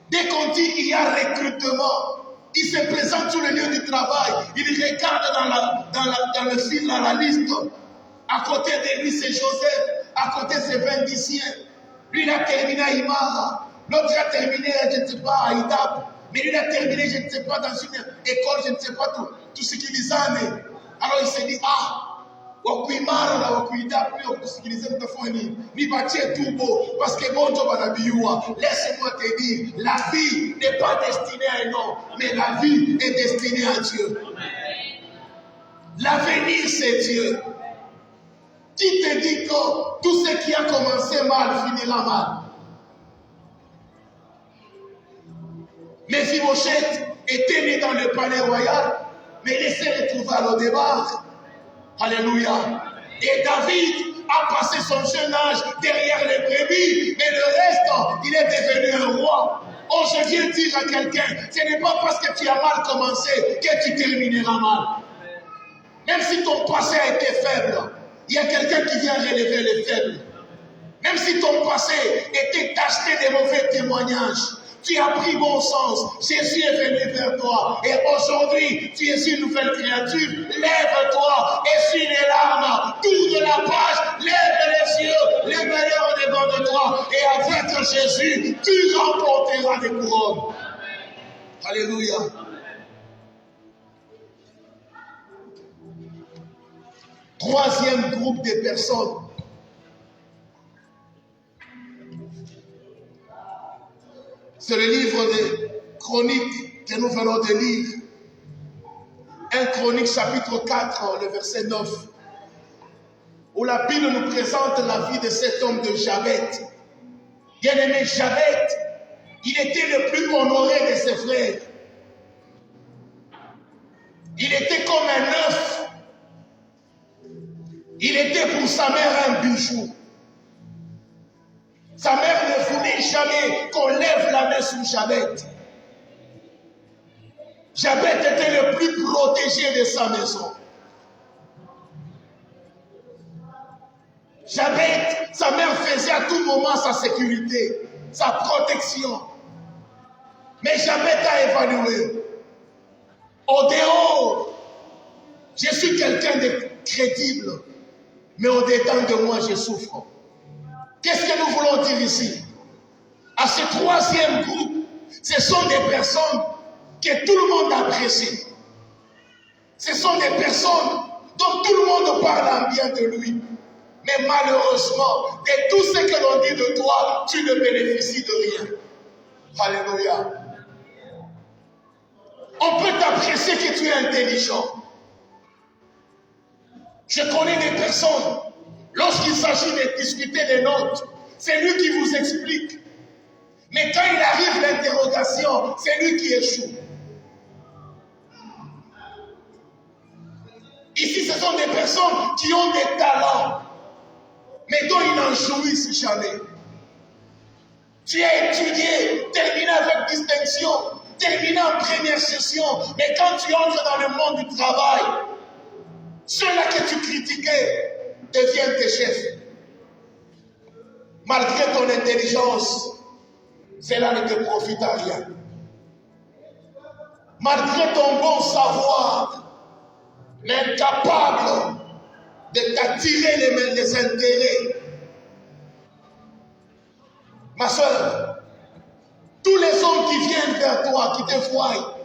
Dès qu'on dit qu'il y a recrutement, ils se présentent sur le lieu du travail, ils regardent dans le fil, dans la liste. À côté de lui, c'est Joseph. À côté, c'est Vindicien. Lui, il a terminé à Imara. L'autre a terminé, je ne sais pas, à Idab. Mais lui, il a terminé, je ne sais pas, dans une école, je ne sais pas tout ce qu'il a. Alors il s'est dit, Wakuimara na Wakuida, plus ce me font ni bâtir tout beau. Parce que bon Dieu va laisse-moi te dire, la vie n'est pas destinée à un homme, mais la vie est destinée à Dieu. L'avenir, c'est Dieu. Qui te dit que tout ce qui a commencé mal finira mal? Mephibosheth était né dans le palais royal, mais il s'est retrouvé à l'Odébar. Alléluia. Et David a passé son jeune âge derrière les brebis, mais le reste, il est devenu un roi. Oh, je viens dire à quelqu'un, ce n'est pas parce que tu as mal commencé que tu termineras mal. Même si ton passé a été faible, il y a quelqu'un qui vient relever les faibles. Même si ton passé était taché de mauvais témoignages, tu as pris bon sens. Jésus est venu vers toi. Et aujourd'hui, tu es une nouvelle créature. Lève-toi, essuie les larmes, tourne la page, lève les yeux, les meilleurs devant de toi. Et avec Jésus, tu remporteras des couronnes. Alléluia. Troisième groupe de personnes. C'est le livre des Chroniques que nous venons de lire. 1 Chronique chapitre 4, le verset 9. Où la Bible nous présente la vie de cet homme de Jabet. Bien-aimé Jabet, il était le plus honoré de ses frères. Il était comme un œuf. Il était pour sa mère un bijou. Sa mère ne voulait jamais qu'on lève la main sur Jabet. Jabet était le plus protégé de sa maison. Jabet, sa mère faisait à tout moment sa sécurité, sa protection. Mais Jabet a évalué. Au dehors, je suis quelqu'un de crédible, mais au dedans de moi, je souffre. Qu'est-ce que nous voulons dire ici? À ce troisième groupe, ce sont des personnes que tout le monde apprécie. Ce sont des personnes dont tout le monde parle en bien de lui. Mais malheureusement, de tout ce que l'on dit de toi, tu ne bénéficies de rien. Alléluia. On peut t'apprécier que tu es intelligent. Je connais des personnes, lorsqu'il s'agit de discuter des notes, c'est lui qui vous explique. Mais quand il arrive l'interrogation, c'est lui qui échoue. Ici, ce sont des personnes qui ont des talents, mais dont ils n'en jouissent jamais. Tu as étudié, terminé avec distinction, terminé en première session, mais quand tu entres dans le monde du travail, ceux-là que tu critiquais deviennent tes chefs. Malgré ton intelligence, cela ne te profite à rien. Malgré ton bon savoir, l'incapable de t'attirer les intérêts. Ma soeur, tous les hommes qui viennent vers toi, qui te voient,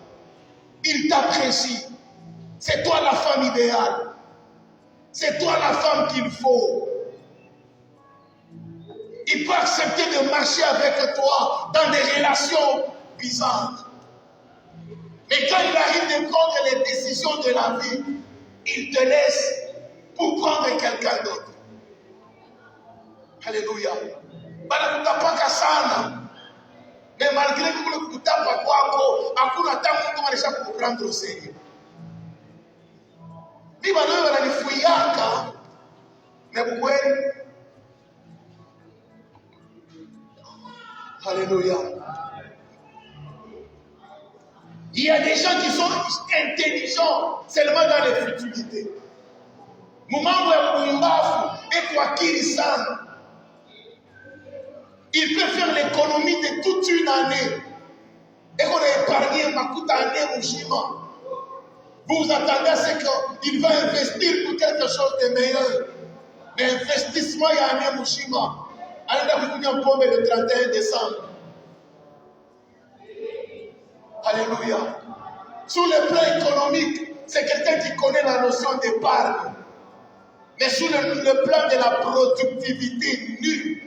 ils t'apprécient. C'est toi la femme idéale. C'est toi la femme qu'il faut. Il peut accepter de marcher avec toi dans des relations bizarres. Mais quand il arrive de prendre les décisions de la vie, il te laisse pour prendre quelqu'un d'autre. Alléluia. Banakutapaka sana. Mais malgré que vous le kutapa kwako, hakuna tamu kama nisha kuprendre au sérieux. Biba leo wananifuyaka. Mais kweli. Alléluia. Il y a des gens qui sont intelligents seulement dans les futilités. Mumambo ya kumbafu et kwa kili sana. Il peut faire l'économie de toute une année. Et qu'on a épargné Makuta année Mushima. Vous vous attendez à ce qu'il va investir pour quelque chose de meilleur. Mais investissement, il y a année Mushima. Allez vous dire un pomme le 31 décembre. Alléluia. Sur le plan économique, c'est quelqu'un qui connaît la notion d'épargne. Mais sur le plan de la productivité, nul.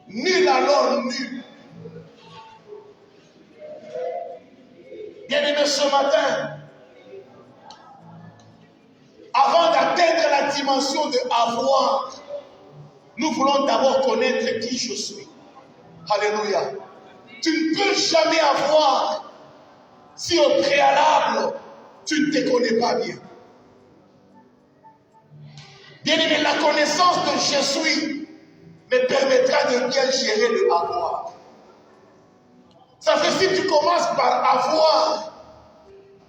Nul alors nul. Bien-aimé, ce matin, avant d'atteindre la dimension de avoir, nous voulons d'abord connaître qui je suis. Alléluia. Tu ne peux jamais avoir si au préalable, tu ne te connais pas bien. Bien-aimé, la connaissance de je suis me permettra de bien gérer le avoir. Ça fait si tu commences par avoir,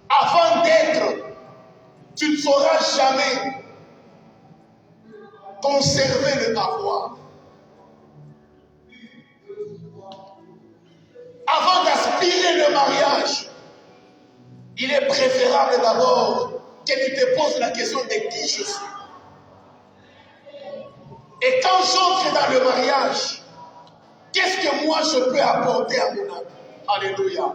avant d'être, tu ne sauras jamais conserver le avoir. Avant d'aspirer le mariage, il est préférable d'abord que tu te poses la question de qui je suis. Et quand j'entre dans le mariage, qu'est-ce que moi je peux apporter à mon ami? Alléluia.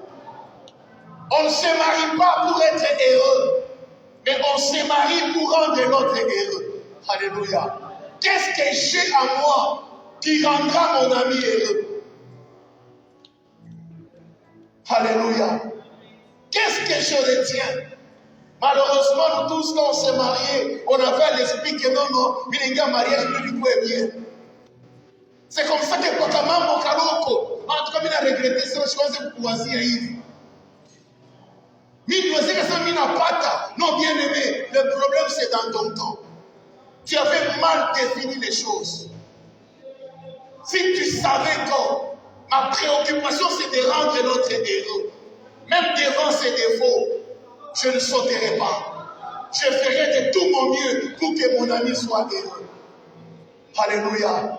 On ne se marie pas pour être heureux, mais on se marie pour rendre l'autre heureux. Alléluia. Qu'est-ce que j'ai à moi qui rendra mon ami heureux? Alléluia. Qu'est-ce que je retiens? Malheureusement, nous tous, quand on s'est mariés, on avait l'esprit que non, il y a un mariage, mais du coup, est bien. C'est comme ça que Pokama Mokaloko, en tout cas, il a regretté ce choix de choisir Yves. Non, bien aimé, le problème c'est dans ton temps. Tu avais mal défini les choses. Si tu savais que ma préoccupation c'est de rendre l'autre héros, même devant ses défauts, je ne sauterai pas. Je ferai de tout mon mieux pour que mon ami soit heureux. Alléluia.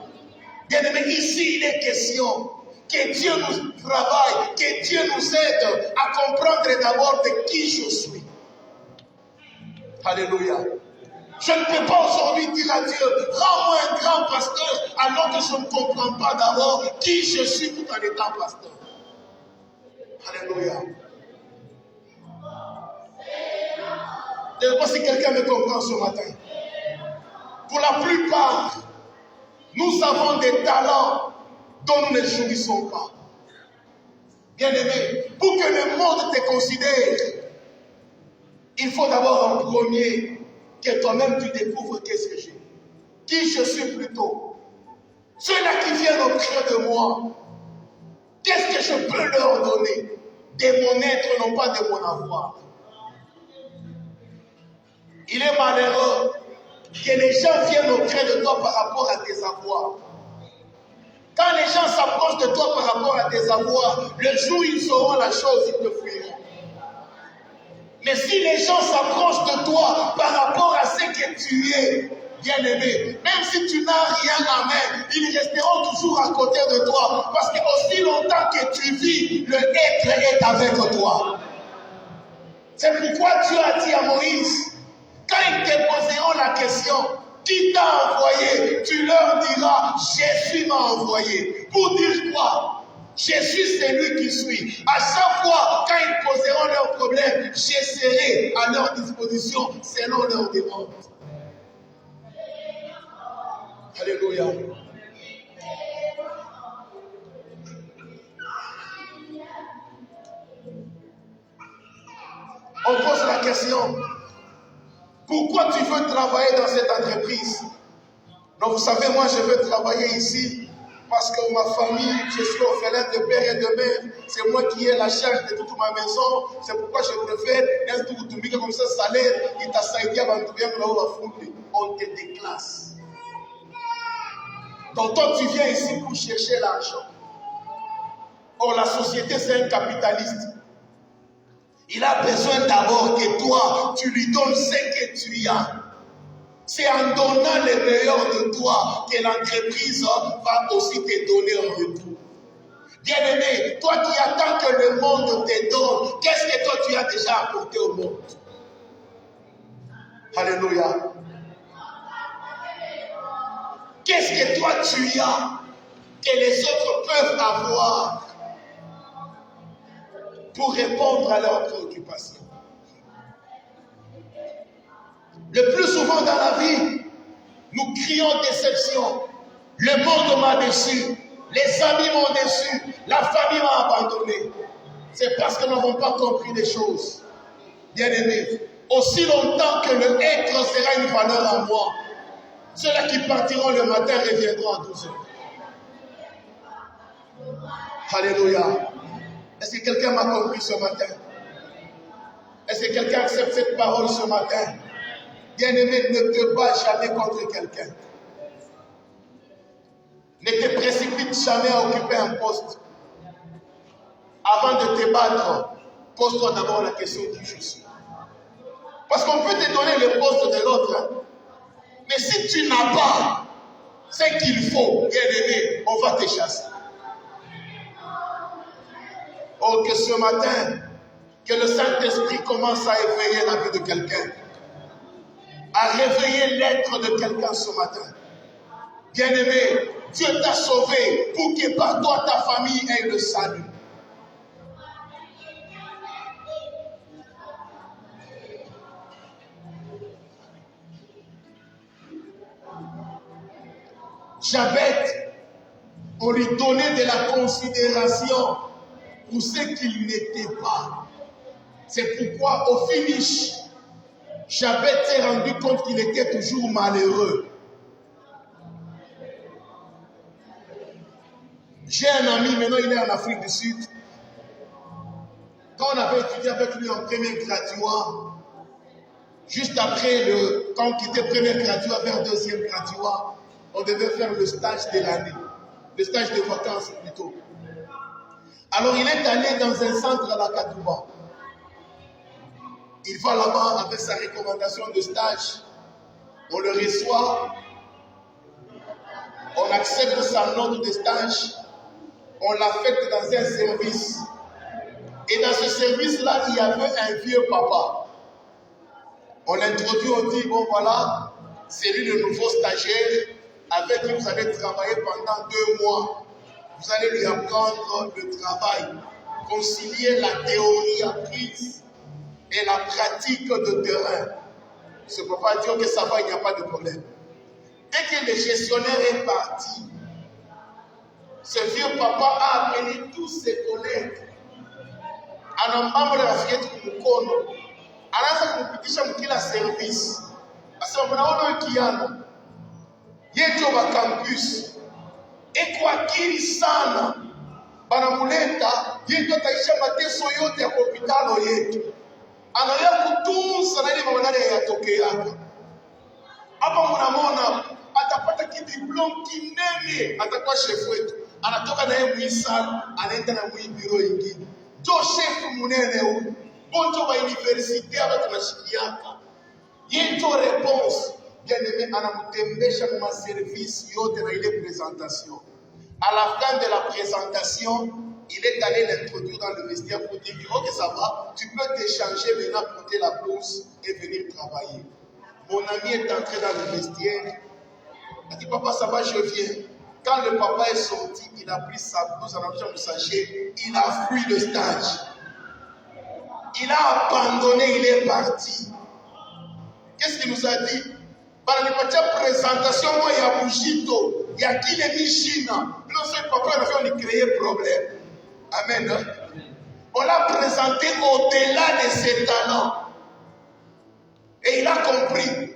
Bien aimé, ici il est question que Dieu nous travaille, que Dieu nous aide à comprendre d'abord de qui je suis. Alléluia. Je ne peux pas aujourd'hui dire à Dieu, rends-moi un grand pasteur, alors que je ne comprends pas d'abord qui je suis tout en étant pasteur. Alléluia. Je ne sais pas si quelqu'un me comprend ce matin. Pour la plupart, nous avons des talents dont nous ne jouissons pas. Bien-aimé, pour que le monde te considère, il faut d'abord en premier que toi-même tu découvres qu'est-ce que j'ai. Qui je suis plutôt. Ceux-là qui viennent auprès de moi, qu'est-ce que je peux leur donner? De mon être, non pas de mon avoir. Il est malheureux que les gens viennent auprès de toi par rapport à tes avoirs. Quand les gens s'approchent de toi par rapport à tes avoirs, le jour où ils sauront la chose, ils te fuiront. Mais si les gens s'approchent de toi par rapport à ce que tu es, bien-aimé, même si tu n'as rien à main, ils resteront toujours à côté de toi. Parce que aussi longtemps que tu vis, le être est avec toi. C'est pourquoi Dieu a dit à Moïse, quand ils te poseront la question, qui t'a envoyé? Tu leur diras, Jésus m'a envoyé. Pour dire quoi? Jésus, c'est lui qui suit. À chaque fois, quand ils poseront leurs problèmes, je serai à leur disposition selon leurs demandes. Alléluia. On pose la question, pourquoi tu veux travailler dans cette entreprise? Donc vous savez, moi je veux travailler ici parce que ma famille, je suis orphelin de père et de mère. C'est moi qui ai la charge de toute ma maison. C'est pourquoi je préfère un tout comme ça, salaire. On te déclasse. Donc toi tu viens ici pour chercher l'argent. Or la société c'est un capitaliste. Il a besoin d'abord que toi, tu lui donnes ce que tu as. C'est en donnant le meilleur de toi que l'entreprise va aussi te donner en retour. Bien-aimé, toi qui attends que le monde te donne, qu'est-ce que toi tu as déjà apporté au monde? Alléluia. Qu'est-ce que toi tu as que les autres peuvent avoir pour répondre à leurs préoccupations? Le plus souvent dans la vie, nous crions déception. Le monde m'a déçu. Les amis m'ont déçu. La famille m'a abandonné. C'est parce que nous n'avons pas compris les choses. Bien-aimés, aussi longtemps que le être sera une valeur en moi, ceux-là qui partiront le matin reviendront à 12 heures. Alléluia. Est-ce que quelqu'un m'a compris ce matin? Est-ce que quelqu'un accepte cette parole ce matin? Bien-aimé, ne te bats jamais contre quelqu'un. Ne te précipite jamais à occuper un poste. Avant de te battre, pose-toi d'abord la question qui je suis. Parce qu'on peut te donner le poste de l'autre. Hein. Mais si tu n'as pas ce qu'il faut, bien-aimé, on va te chasser. Oh, que ce matin, que le Saint-Esprit commence à éveiller la vie de quelqu'un. À réveiller l'être de quelqu'un ce matin. Bien-aimé, Dieu t'a sauvé pour que par toi, ta famille ait le salut. Jabet, on lui donnait de la considération pour ce qu'il n'était pas. C'est pourquoi au finish, Jabet s'est rendu compte qu'il était toujours malheureux. J'ai un ami, maintenant il est en Afrique du Sud. Quand on avait étudié avec lui en premier graduat, juste après, quand on quittait premier graduat vers deuxième graduat, on devait faire le stage de l'année, le stage de vacances plutôt. Alors il est allé dans un centre à la Katouba. Il va là-bas avec sa recommandation de stage. On le reçoit, on accepte sa note de stage, on l'affecte dans un service. Et dans ce service-là, il y avait un vieux papa. On l'introduit, on dit, bon voilà, c'est lui le nouveau stagiaire avec qui vous allez travailler pendant 2 mois. Vous allez lui apprendre le travail, concilier la théorie apprise et la pratique de terrain. Ce papa dit que ça va, il n'y a pas de problème. Dès que le gestionnaire est parti, ce vieux papa a appelé tous ses collègues. Anambambo la fiette kumukono. Anaanza kumpitisha mkila service. Asema mnaona kiana. Yeto wa campus. Eko akili sana. Banamuleta yeto ataisha mateso yote ya hospitalo yetu. Analea kutunza na ile mamanare yatokeaka. Hapa mnamona atapata kidiploma kinene atakuwa chef wetu. anatoka na yeye muisal anaenda na muibiro ingine jo chef munene huyu bonjo wa university hapa tunashikiaka yeye jo réponse bien aimé anamtembesha kwa service yote na ile présentation. À la fin de la présentation, il est allé l'introduire dans le vestiaire pour dire ok ça va, tu peux t'échanger maintenant, porter la blouse et venir travailler. Mon ami est entré dans le vestiaire. Il a dit papa ça va, je viens. Quand le papa est sorti, il a pris sa blouse en argent de sachet, il a fui le stage. Il a abandonné, il est parti. Qu'est-ce qu'il nous a dit? Par la présentation, moi, il y a Bouchito, il y a qui les Michina. Non, c'est papa, on a créé problème. Amen. On l'a présenté au-delà de ses talents. Et il a compris.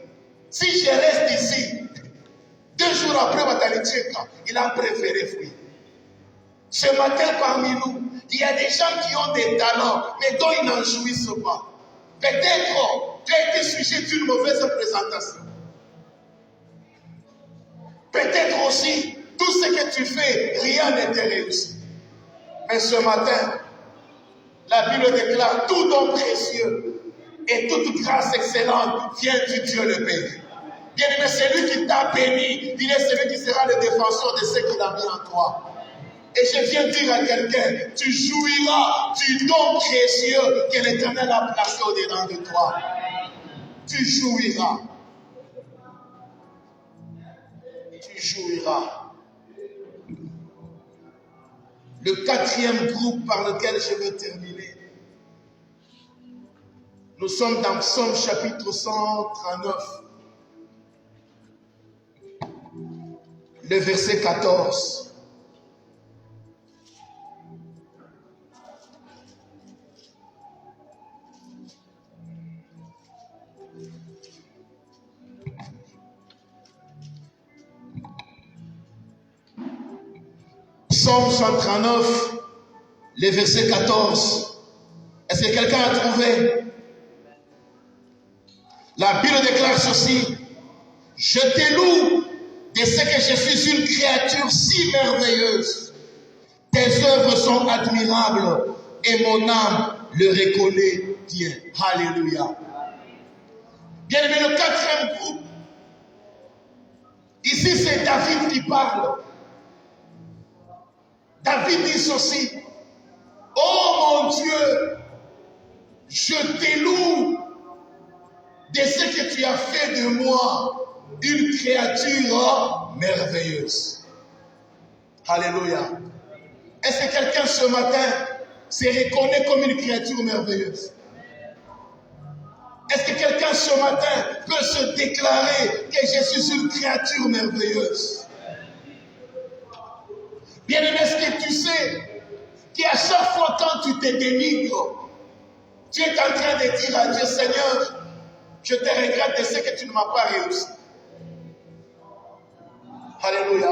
Si je reste ici, 2 jours après il a préféré fuir. Ce matin, parmi nous, il y a des gens qui ont des talents, mais dont ils n'en jouissent pas. Peut-être tu as été sujet d'une mauvaise présentation. Peut-être aussi, tout ce que tu fais, rien n'était réussi. Mais ce matin, la Bible déclare tout don précieux et toute grâce excellente vient du Dieu le Père. Bien aimé, c'est lui qui t'a béni. Il est celui qui sera le défenseur de ce qu'il a mis en toi. Et je viens dire à quelqu'un, tu jouiras du don précieux que l'Éternel a placé au-dedans de toi. Tu jouiras. Tu jouiras. Le 4e groupe par lequel je veux terminer. Nous sommes dans Psaume chapitre 139. Le verset 14. Psaume 139, le verset 14. Est-ce que quelqu'un a trouvé? La Bible déclare ceci. Je te loue de ce que je suis une créature si merveilleuse. Tes œuvres sont admirables et mon âme le reconnaît bien. Alléluia. Bien aimé, le 4e groupe. Ici, c'est David qui parle. David dit ceci. Oh mon Dieu, je te loue de ce que tu as fait de moi une créature merveilleuse. Alléluia. Est-ce que quelqu'un ce matin se reconnaît comme une créature merveilleuse? Est-ce que quelqu'un ce matin peut se déclarer que je suis une créature merveilleuse? Bien aimé, est-ce que tu sais qu'à chaque fois quand tu te dénigres, tu es en train de dire à Dieu, Seigneur, je te regrette de ce que tu ne m'as pas réussi. Alléluia.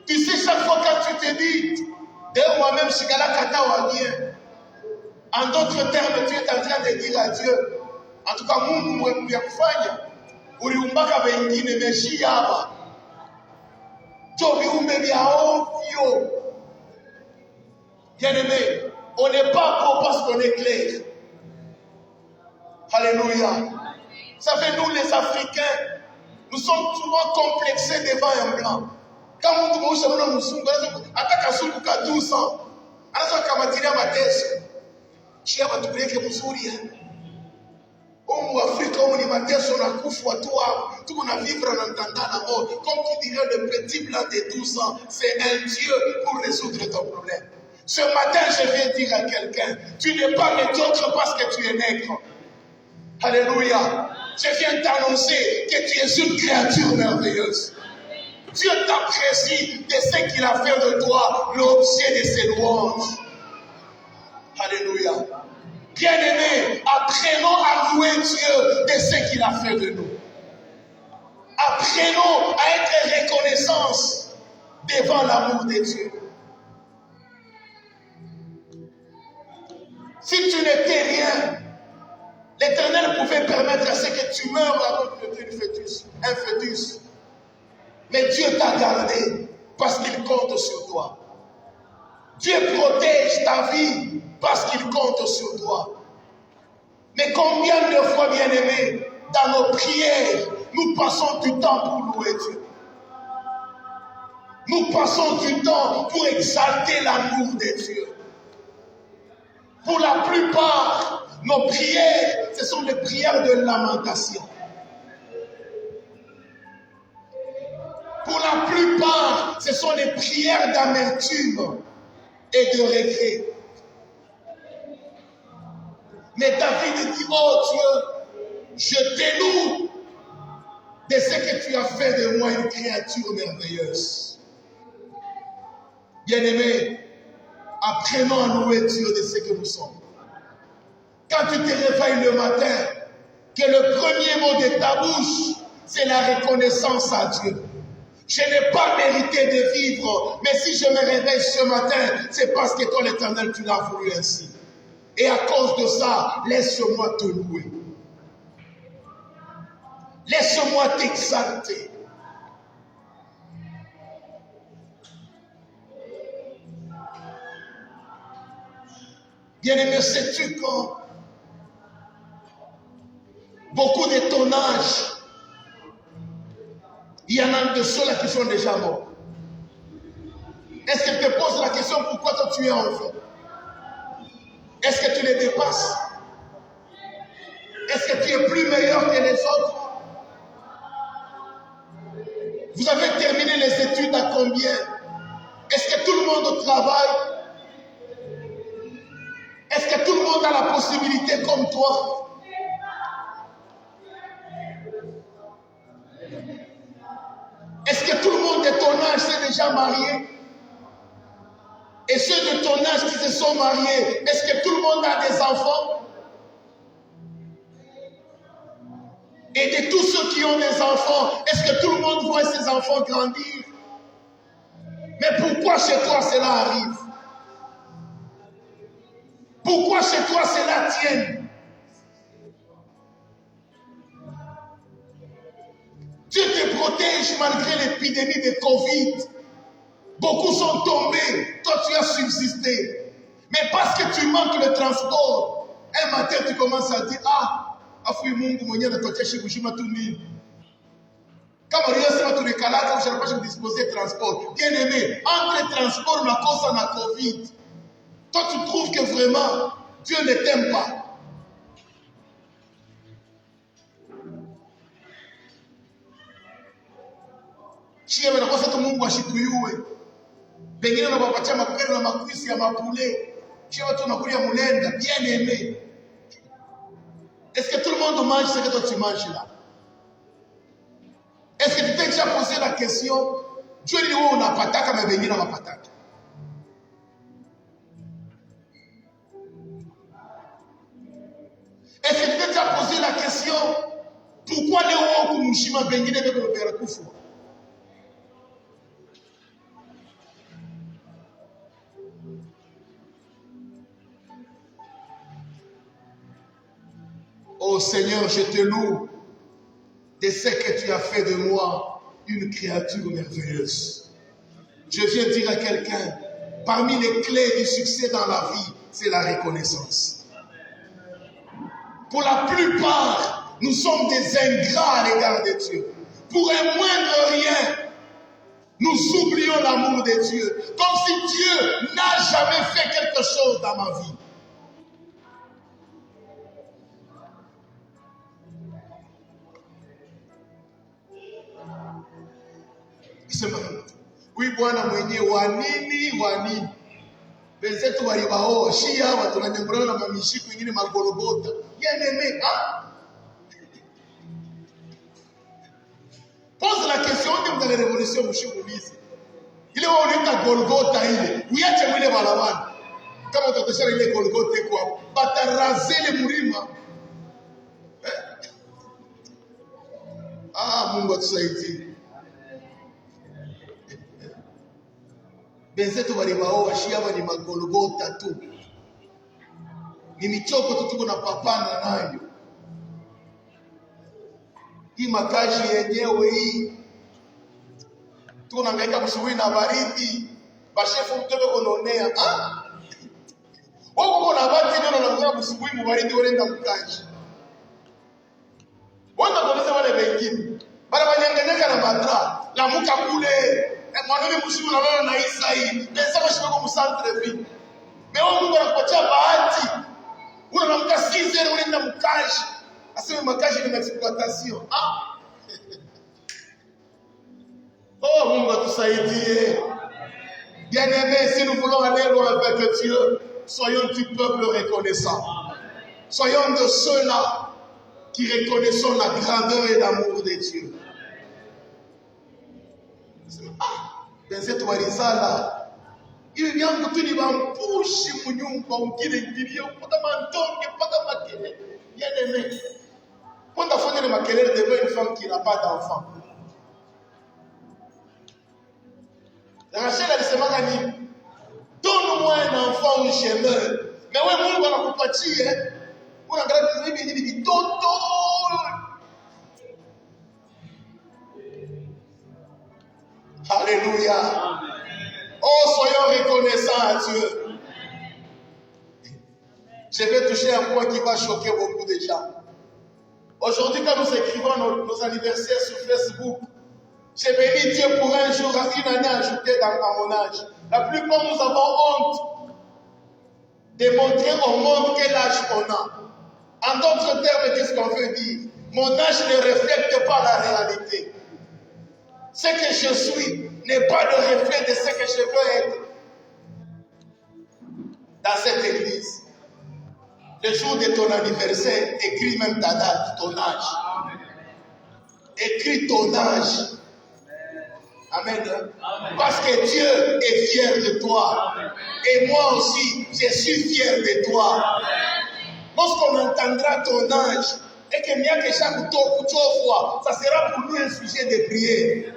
Tu sais, chaque fois quand tu te dis, d'ailleurs moi-même, je suis bien. En d'autres termes, tu es en train de dire à Dieu, en tout cas, Mungu mwenye kufanya, uliumbaka wengine meshi hapa. Bien-aimé, on n'est pas beau parce qu'on est clair. Alléluia. Ça fait nous les Africains, nous sommes souvent complexés devant un blanc. Quand nous sommes à 12 ans, Afrique, on a vivre en entendant la mort. Comme tu dirais, le petit blanc de 12 ans, c'est un Dieu pour résoudre ton problème. Ce matin, je viens dire à quelqu'un, tu n'es pas médiocre parce que tu es nègre. Alléluia. Je viens t'annoncer que tu es une créature merveilleuse. Dieu t'apprécie de ce qu'il a fait de toi, l'objet de ses louanges. Alléluia. Bien-aimés, apprenons à louer Dieu de ce qu'il a fait de nous. Apprenons à être reconnaissants devant l'amour de Dieu. Si tu n'étais rien, l'Éternel pouvait permettre à ce que tu meurs avant que tu aies un fœtus. Mais Dieu t'a gardé. parce qu'il compte sur toi. Dieu protège ta vie parce qu'il compte sur toi. Mais combien de fois, bien-aimés, dans nos prières, nous passons du temps pour louer Dieu. Nous passons du temps pour exalter l'amour de Dieu. Pour la plupart, nos prières, ce sont des prières de lamentation. Pour la plupart, ce sont des prières d'amertume et de regret. Mais David dit, oh Dieu, je te loue de ce que tu as fait de moi une créature merveilleuse. Bien-aimés, apprenons à louer Dieu de ce que nous sommes. Quand tu te réveilles le matin, que le premier mot de ta bouche, c'est la reconnaissance à Dieu. Je n'ai pas mérité de vivre, mais si je me réveille ce matin, c'est parce que toi, l'Éternel, tu l'as voulu ainsi. Et à cause de ça, laisse-moi te louer. Laisse-moi t'exalter. Bien-aimé, sais-tu quand beaucoup de ton âge, il y en a de ceux-là qui sont déjà morts. Est-ce qu'elle te pose la question pourquoi toi tu es enfant? Est-ce que tu les dépasses? Est-ce que tu es plus meilleur que les autres? Vous avez terminé les études à combien? Est-ce que tout le monde travaille? Est-ce que tout le monde a la possibilité comme toi? Est-ce que tout le monde de ton âge s'est déjà marié? Et ceux de ton âge qui se sont mariés, est-ce que tout le monde a des enfants? Et de tous ceux qui ont des enfants, est-ce que tout le monde voit ses enfants grandir? Mais pourquoi chez toi cela arrive? Pourquoi chez toi cela tienne? Dieu te protège malgré l'épidémie de Covid. Beaucoup sont tombés, toi tu as subsisté. Mais parce que tu manques le transport, un matin tu commences à dire, afui Mungu mwenyewe anatokesha kushima tu nini. Kama uliyosema tulikalaka ushanapasha kudisposer transport. Bien aimé, entre transport na kosa na Covid, toi tu trouves que vraiment Dieu ne t'aime pas. Chia wanakosa tu Mungu ashikuyue. Pengine unapapatia mapere na makwisi ya mapule. Chia watu wanakulia mulenda. Bien aimé. Est-ce que tout le monde mange ce que toi tu manges là? Est-ce que tu t'es déjà posé la question? Dieu dit où on a pataka mais vengine na mapataka. Est-ce que tu t'es déjà posé la question? Pourquoi les hauts kumushima vengine veko lopera kufu? Oh Seigneur, je te loue de ce que tu as fait de moi une créature merveilleuse. Je viens dire à quelqu'un, parmi les clés du succès dans la vie, c'est la reconnaissance. Pour la plupart, nous sommes des ingrats à l'égard de Dieu. Pour un moindre rien, nous oublions l'amour de Dieu. Comme si Dieu n'a jamais fait quelque chose dans ma vie. Oui, Bwana mwenye wanini. Wenzetu waliwaoa Shia, watu wananyangulana na mamishiko ingine magologota. Bien-aimé, pose la question de la révolution mshukulizi. Ile wao unaita Golgotha ile. Uyache mwile balabala. Kama utatashara ile Golgotha kwa batarazele mlima. Mungu atusaidie. Benzetu waliwaoa Shia ni magolgota tu. Ni michoko tu tuko na papana nayo. Hii makazi yenyewe hii tunahangaika msubuhi na baridi. Bashefu mtobe kononea. Wako kuna bati ndio wanakuja msubuhi mbaridi wanaenda mkaji. Wanda koleza wale wengine. Bala banyanganyaka na badra. La muka kule. Mwanaume msubuhi na lolo na Isa hii. Pesa bashiko mu centre ville. Mais Mungu anakupatia bahati. Unaamka 6h unaenda mkaji. Aseme makaji ni exploitation. Oh, Mungu atusaidie. Bien-aimés, si nous voulons aller loin avec Dieu, soyons du peuple reconnaissant. Soyons de ceux-là qui reconnaissons la grandeur et l'amour de Dieu. Dans cette warizala, il y a un peu de bambouche, bien-aimé. Quand on fait ma querelle devant une femme qui n'a pas d'enfant. Rachel alisema nini? Donne-moi un enfant ou je meurs. Mais ouais, Mungu anakupatia. Unaangalia hivi hivi vitoto. Alléluia. Oh, soyons reconnaissants à Dieu. Je vais toucher un point qui va choquer beaucoup de gens. Aujourd'hui, quand nous écrivons nos anniversaires sur Facebook, j'ai béni Dieu pour un jour, une année ajoutée dans mon âge. La plupart, nous avons honte de montrer au monde quel âge on a. En d'autres termes, qu'est-ce qu'on veut dire? Mon âge ne reflète pas la réalité. Ce que je suis n'est pas le reflet de ce que je veux être dans cette église. Le jour de ton anniversaire, écris même ta date, ton âge. Écris ton âge. Amen. Parce que Dieu est fier de toi. Et moi aussi, je suis fier de toi. Lorsqu'on entendra ton âge, et que miaka chaque fois, ça sera pour nous un sujet de prière.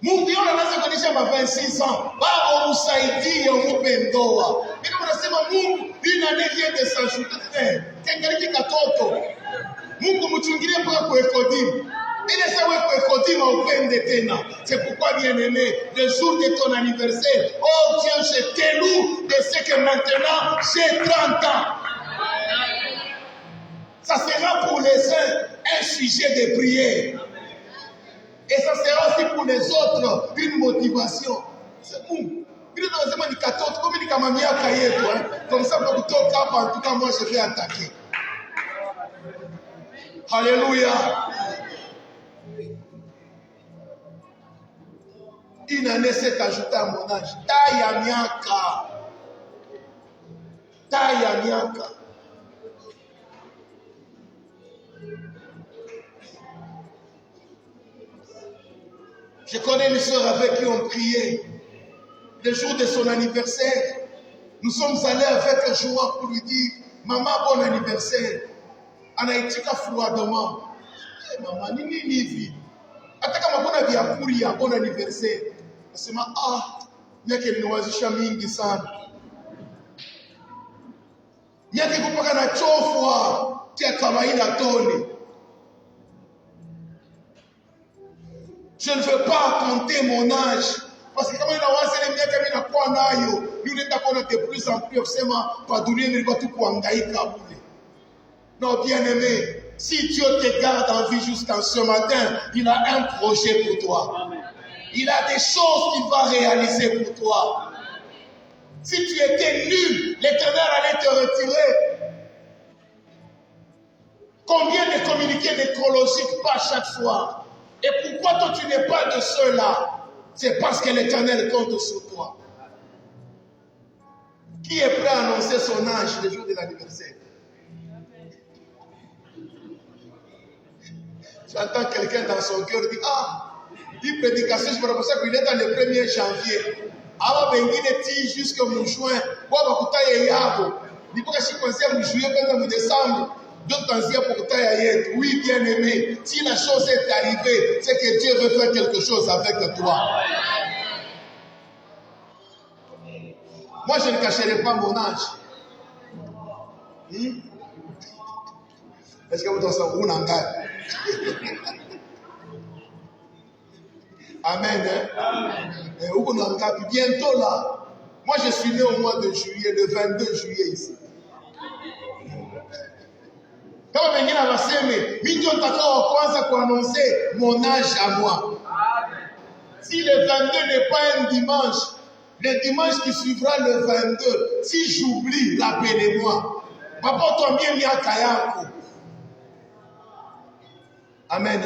Mungu yona anaweza kuonyesha ma 26 ans. Baba usaidie umupe ndoa. Mimi nasema Mungu ina ndio de s'ajouter. Kengeliki katoto. Mungu mchungilie mpaka kwa ekodimu. Il savoir que c'est pourquoi, bien-aimé, le jour de ton anniversaire, oh Dieu, je te loue de ce que maintenant j'ai 30 ans. Ça sera pour les uns un sujet de prière. Et ça sera aussi pour les autres une motivation. C'est bon. Comme ça, en tout cas, moi, je vais attaquer. Alléluia. Une année s'est ajoutée à mon âge. Taya miaka. Taya miaka. Je connais une sœur avec qui on priait. Le jour de son anniversaire, nous sommes allés avec joie pour lui dire, maman, bon anniversaire. Anaitika froidement. Hey, maman, nini hivi? Hata kama kuna vyakuli ya bon anniversaire. Nasema miaka imewazisha mingi sana. Miaka kupaka na chofwa kia kawaida toni. Je ne veux pas compter mon âge. Parce que comme il a wazi miaka mimi nakuwa nayo, yule nitakuwa de plus en plus kusema kwa dunia nilikuwa tu kuhangaika bure. Non, bien-aimé, si Dieu te garde en vie jusqu'à ce matin, il a un projet pour toi. Amen. Il a des choses qu'il va réaliser pour toi. Si tu étais nul, l'Éternel allait te retirer. Combien de communiqués nécrologiques pas chaque fois? Et pourquoi toi tu n'es pas de ceux-là? C'est parce que l'Éternel compte sur toi. Qui est prêt à annoncer son âge le jour de l'anniversaire? J'entends quelqu'un dans son cœur dire, une prédication, je me rappelle ça qu'il est dans le 1er janvier. Avant de ti jusqu'au juin, oui, bien-aimé, si la chose est arrivée, c'est que Dieu veut faire quelque chose avec toi. Moi, je ne cacherai pas mon âge. Est-ce que vous avez ça? Amen. Bientôt là. Moi, je suis né au mois de juillet, le 22 juillet ici. Quand on vient à la semaine, mingi on kwanza pour annoncer mon âge à moi. Si le 22 n'est pas un dimanche, le dimanche qui suivra le 22, si j'oublie, rappelez-moi. Papa, toi bien mis à Kayako. Amen.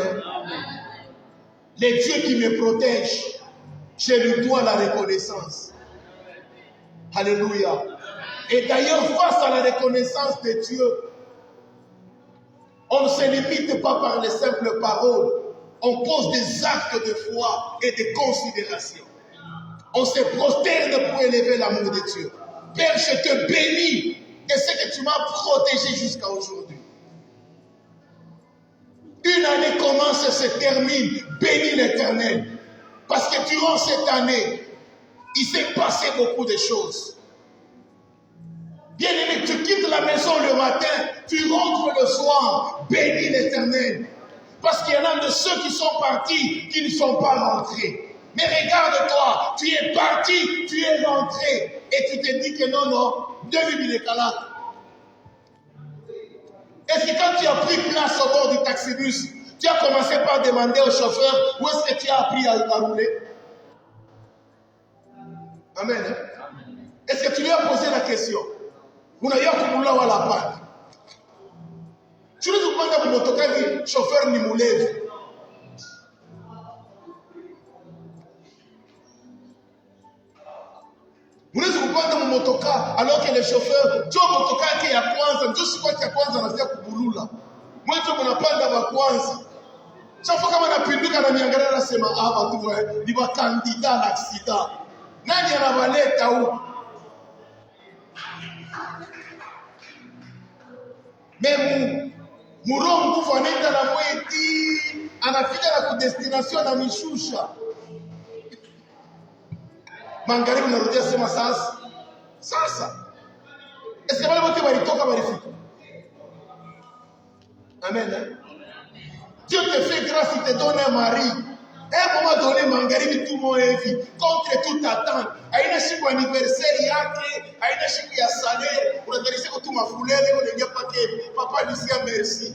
Les dieux qui me protègent, je lui dois la reconnaissance. Alléluia. Et d'ailleurs, face à la reconnaissance de Dieu, on ne se limite pas par les simples paroles. On pose des actes de foi et de considération. On se prosterne pour élever l'amour de Dieu. Père, je te bénis de ce que tu m'as protégé jusqu'à aujourd'hui. Une année commence et se termine. Bénis l'Éternel. Parce que durant cette année, il s'est passé beaucoup de choses. Bien-aimé, tu quittes la maison le matin, tu rentres le soir. Bénis l'Éternel. Parce qu'il y en a de ceux qui sont partis, qui ne sont pas rentrés. Mais regarde-toi, tu es parti, tu es rentré. Et tu te dis que non, 2000 écalades. Est-ce que quand tu as pris place au bord du taxibus, tu as commencé par demander au chauffeur où est-ce que tu as appris à rouler? Amen. Est-ce que tu lui as posé la question? Vous n'avez pas pu la panne. Tu ne sais pas que le chauffeur ni moulève. Vous ne savez pas que motoka alors que le chauffeur, tu as motoka qui est à Kwanza, tu sais quoi qui est à Kwanza, na siya kubulula. Moi tu m'as pas dans Kwanza. Chaque fois que on a pinduka na miangara na sema hapa tu ni ba candidat à l'accident. Nani anabaleta huko? Mais Murongo nguvu anaenda na mweti, anafika na kudestination na mishusha. Magharibi narudia sema sasa. Est-ce que wale wote walitoka walifika? Amen. Dieu te fait grâce, il te donne un mari. À un moment donné, Magharibi tout le monde est vie. Contre toute attente. Aina siku anniversaire yake, aina siku ya salaire. Unatarisha kutuma fulele, unaingia pake. Papa Lucia merci.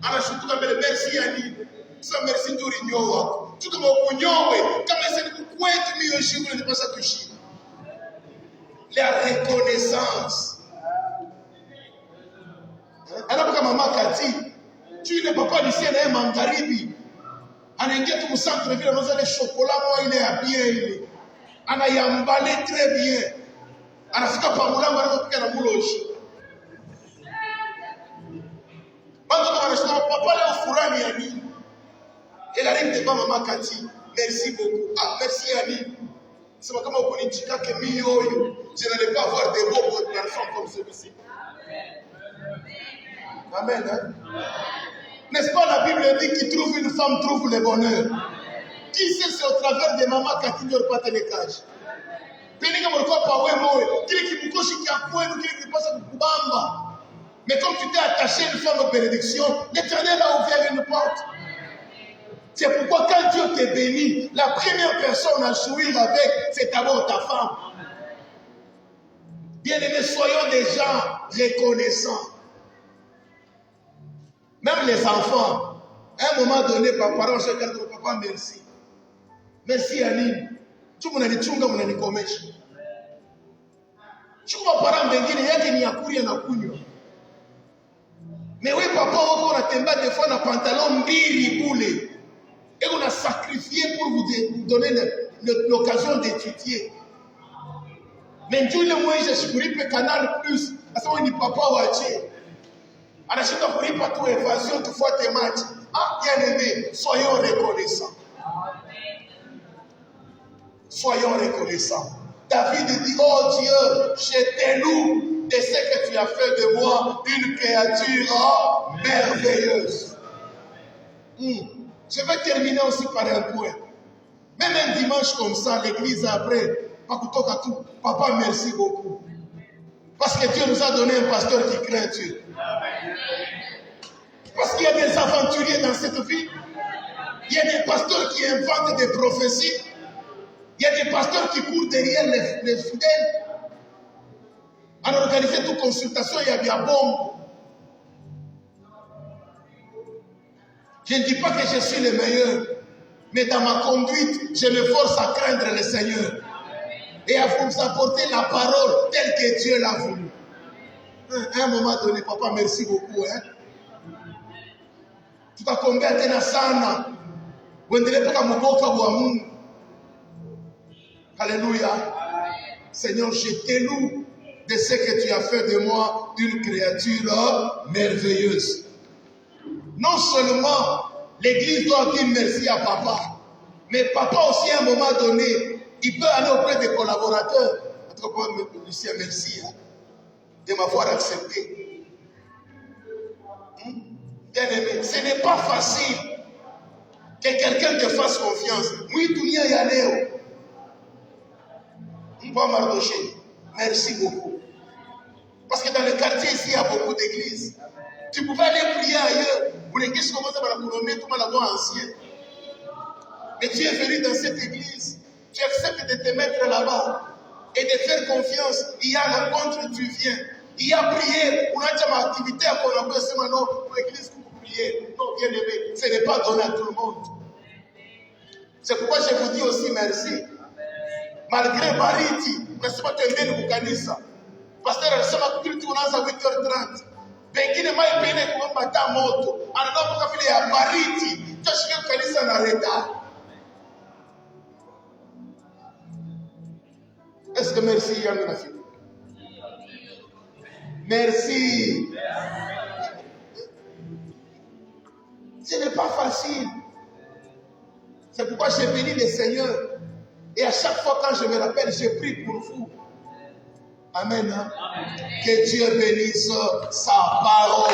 Anashutuka mbele merci ya nini? Sasa merci ndio rinyo wako. Tu kama ukunyowe, kama sasa kukwetu mio shughuli nipasa tushinda. La reconnaissance. Alors kama mama Kati, tu ne papa Lucia na Magharibi. Anaingia tu centre ville anauza le chocolat moi il est bien il. Anayambale très bien. Anafika pa mulango anapika na muloji. Bando kama anasema papa leo furani ya nini? Elle arrive devant maman Kati. Merci beaucoup. Ah merci Annie. C'est pas comme on connaît Chika que Miyoyo. Je n'allais pas avoir des beaux enfants comme celui-ci. Amen. Hein? N'est-ce pas la Bible dit qui trouve une femme trouve le bonheur. Qui sait c'est au travers de maman Kati ne pas te cage. Pénéga mlikuwa pa wewe kile kibukoshi kia kwenu kile kilipasa kukubamba. Mais comme tu t'es attaché à une femme de bénédiction, l'Éternel a ouvert une porte. C'est pourquoi quand Dieu te bénit, la première personne à jouir avec, c'est d'abord ta femme. Bien-aimés, soyons des gens reconnaissants. Même les enfants, à un moment donné, papa, je dis à papa, merci. Merci Annie. Tu m'as dit, tu m'as dit, komesha. Tu m'as parlé d'engine, yake ni yakuri na kunywa. Mais oui, papa, on a temba des fois dans pantalon mbiri boule. Et on a sacrifié pour vous donner l'occasion d'étudier. Mais Dieu le moins, je suis pour Canal Plus. Parce qu'on dit papa Waché. Anachika kulipa tu évasion, tu fois tes matchs. Ah, bien aimé, soyons reconnaissants. Soyons reconnaissants. David dit, oh Dieu, je te loue de ce que tu as fait de moi une créature merveilleuse. Je vais terminer aussi par un point. Même un dimanche comme ça, l'église après, papa, merci beaucoup. Parce que Dieu nous a donné un pasteur qui craint Dieu. Parce qu'il y a des aventuriers dans cette vie. Il y a des pasteurs qui inventent des prophéties. Il y a des pasteurs qui courent derrière les fidèles. En organisant toute consultation, il y a bien bon. Je ne dis pas que je suis le meilleur, mais dans ma conduite, je me force à craindre le Seigneur et à vous apporter la parole telle que Dieu l'a voulu. À un moment donné, papa, merci beaucoup. Tutakombea tena sana. Uendelee mpaka mboka wa Mungu. Alléluia. Seigneur, je te loue de ce que tu as fait de moi une créature merveilleuse. Non seulement l'église doit dire merci à papa, mais papa aussi à un moment donné, il peut aller auprès des collaborateurs. En tout cas, Lucien, merci de m'avoir accepté. Bien aimé, ce n'est pas facile que quelqu'un te fasse confiance. Oui, tout le monde y aller. Bon, Mardoché, merci beaucoup. Parce que dans le quartier ici, il y a beaucoup d'églises. Tu pouvais aller prier ailleurs. Pour l'église commence à la couronner, tout le monde a ancien. Mais tu es venu dans cette église. Tu acceptes de te mettre là-bas et de faire confiance. Il y a la rencontre, tu viens. Il y a prière. On a déjà ma activité à collaborer. C'est maintenant pour l'église pour prier. Non, bien aimé, ce n'est pas donné à tout le monde. C'est pourquoi je vous dis aussi merci. Malgré Bariti, merci pas que tu Bukanisa. Pasteur alisema kukiri tunaanza 8h30. Pengine mai pene kuomba moto. Anaomba vile ya Bariti. Tushike kanisa na reda. Est-ce que merci yangu na fini? Merci. Ce n'est pas facile. C'est pourquoi j'ai béni le Seigneur. Et à chaque fois quand je me rappelle, je prie pour vous. Amen. Que Dieu bénisse sa parole.